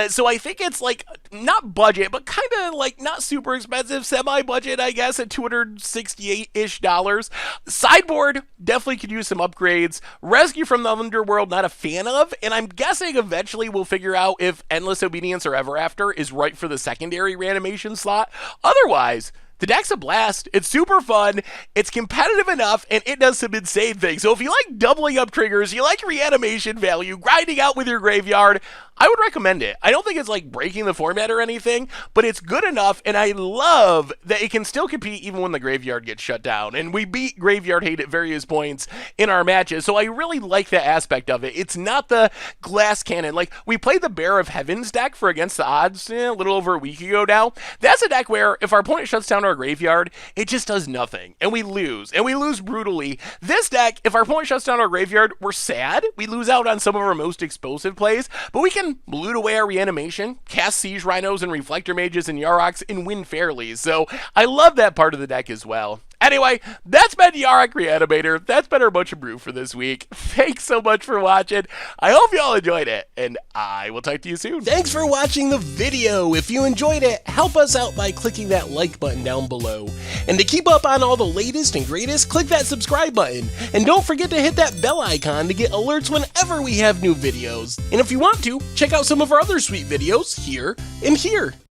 So I think it's like not budget, but kind of like not super expensive, semi-budget, I guess, at $268-ish. Sideboard definitely could use some upgrades. Rescue from the Underworld, not a fan of, and I'm guessing eventually we'll figure out if Endless Obedience or Ever After is right for the secondary Reanimation slot. Otherwise, the deck's a blast. It's super fun. It's competitive enough, and it does some insane things. So if you like doubling up triggers, you like Reanimation value, grinding out with your graveyard, I would recommend it. I don't think it's like breaking the format or anything, but it's good enough, and I love that it can still compete even when the graveyard gets shut down. And we beat Graveyard Hate at various points in our matches, so I really like that aspect of it. It's not the glass cannon. Like, we played the Bear of Heavens deck for Against the Odds a little over a week ago now. That's a deck where if our opponent shuts down our graveyard, it just does nothing, and we lose brutally. This deck, if our opponent shuts down our graveyard, we're sad. We lose out on some of our most explosive plays, but we can loot away our Reanimation, cast Siege Rhinos and Reflector Mages and Yaroks, and win fairly. So I love that part of the deck as well. Anyway, that's been Yarok Reanimator. That's been our Bunch of Brew for this week. Thanks so much for watching. I hope you all enjoyed it, and I will talk to you soon. Thanks for watching the video. If you enjoyed it, help us out by clicking that like button down below. And to keep up on all the latest and greatest, click that subscribe button. And don't forget to hit that bell icon to get alerts whenever we have new videos. And if you want to, check out some of our other sweet videos here and here.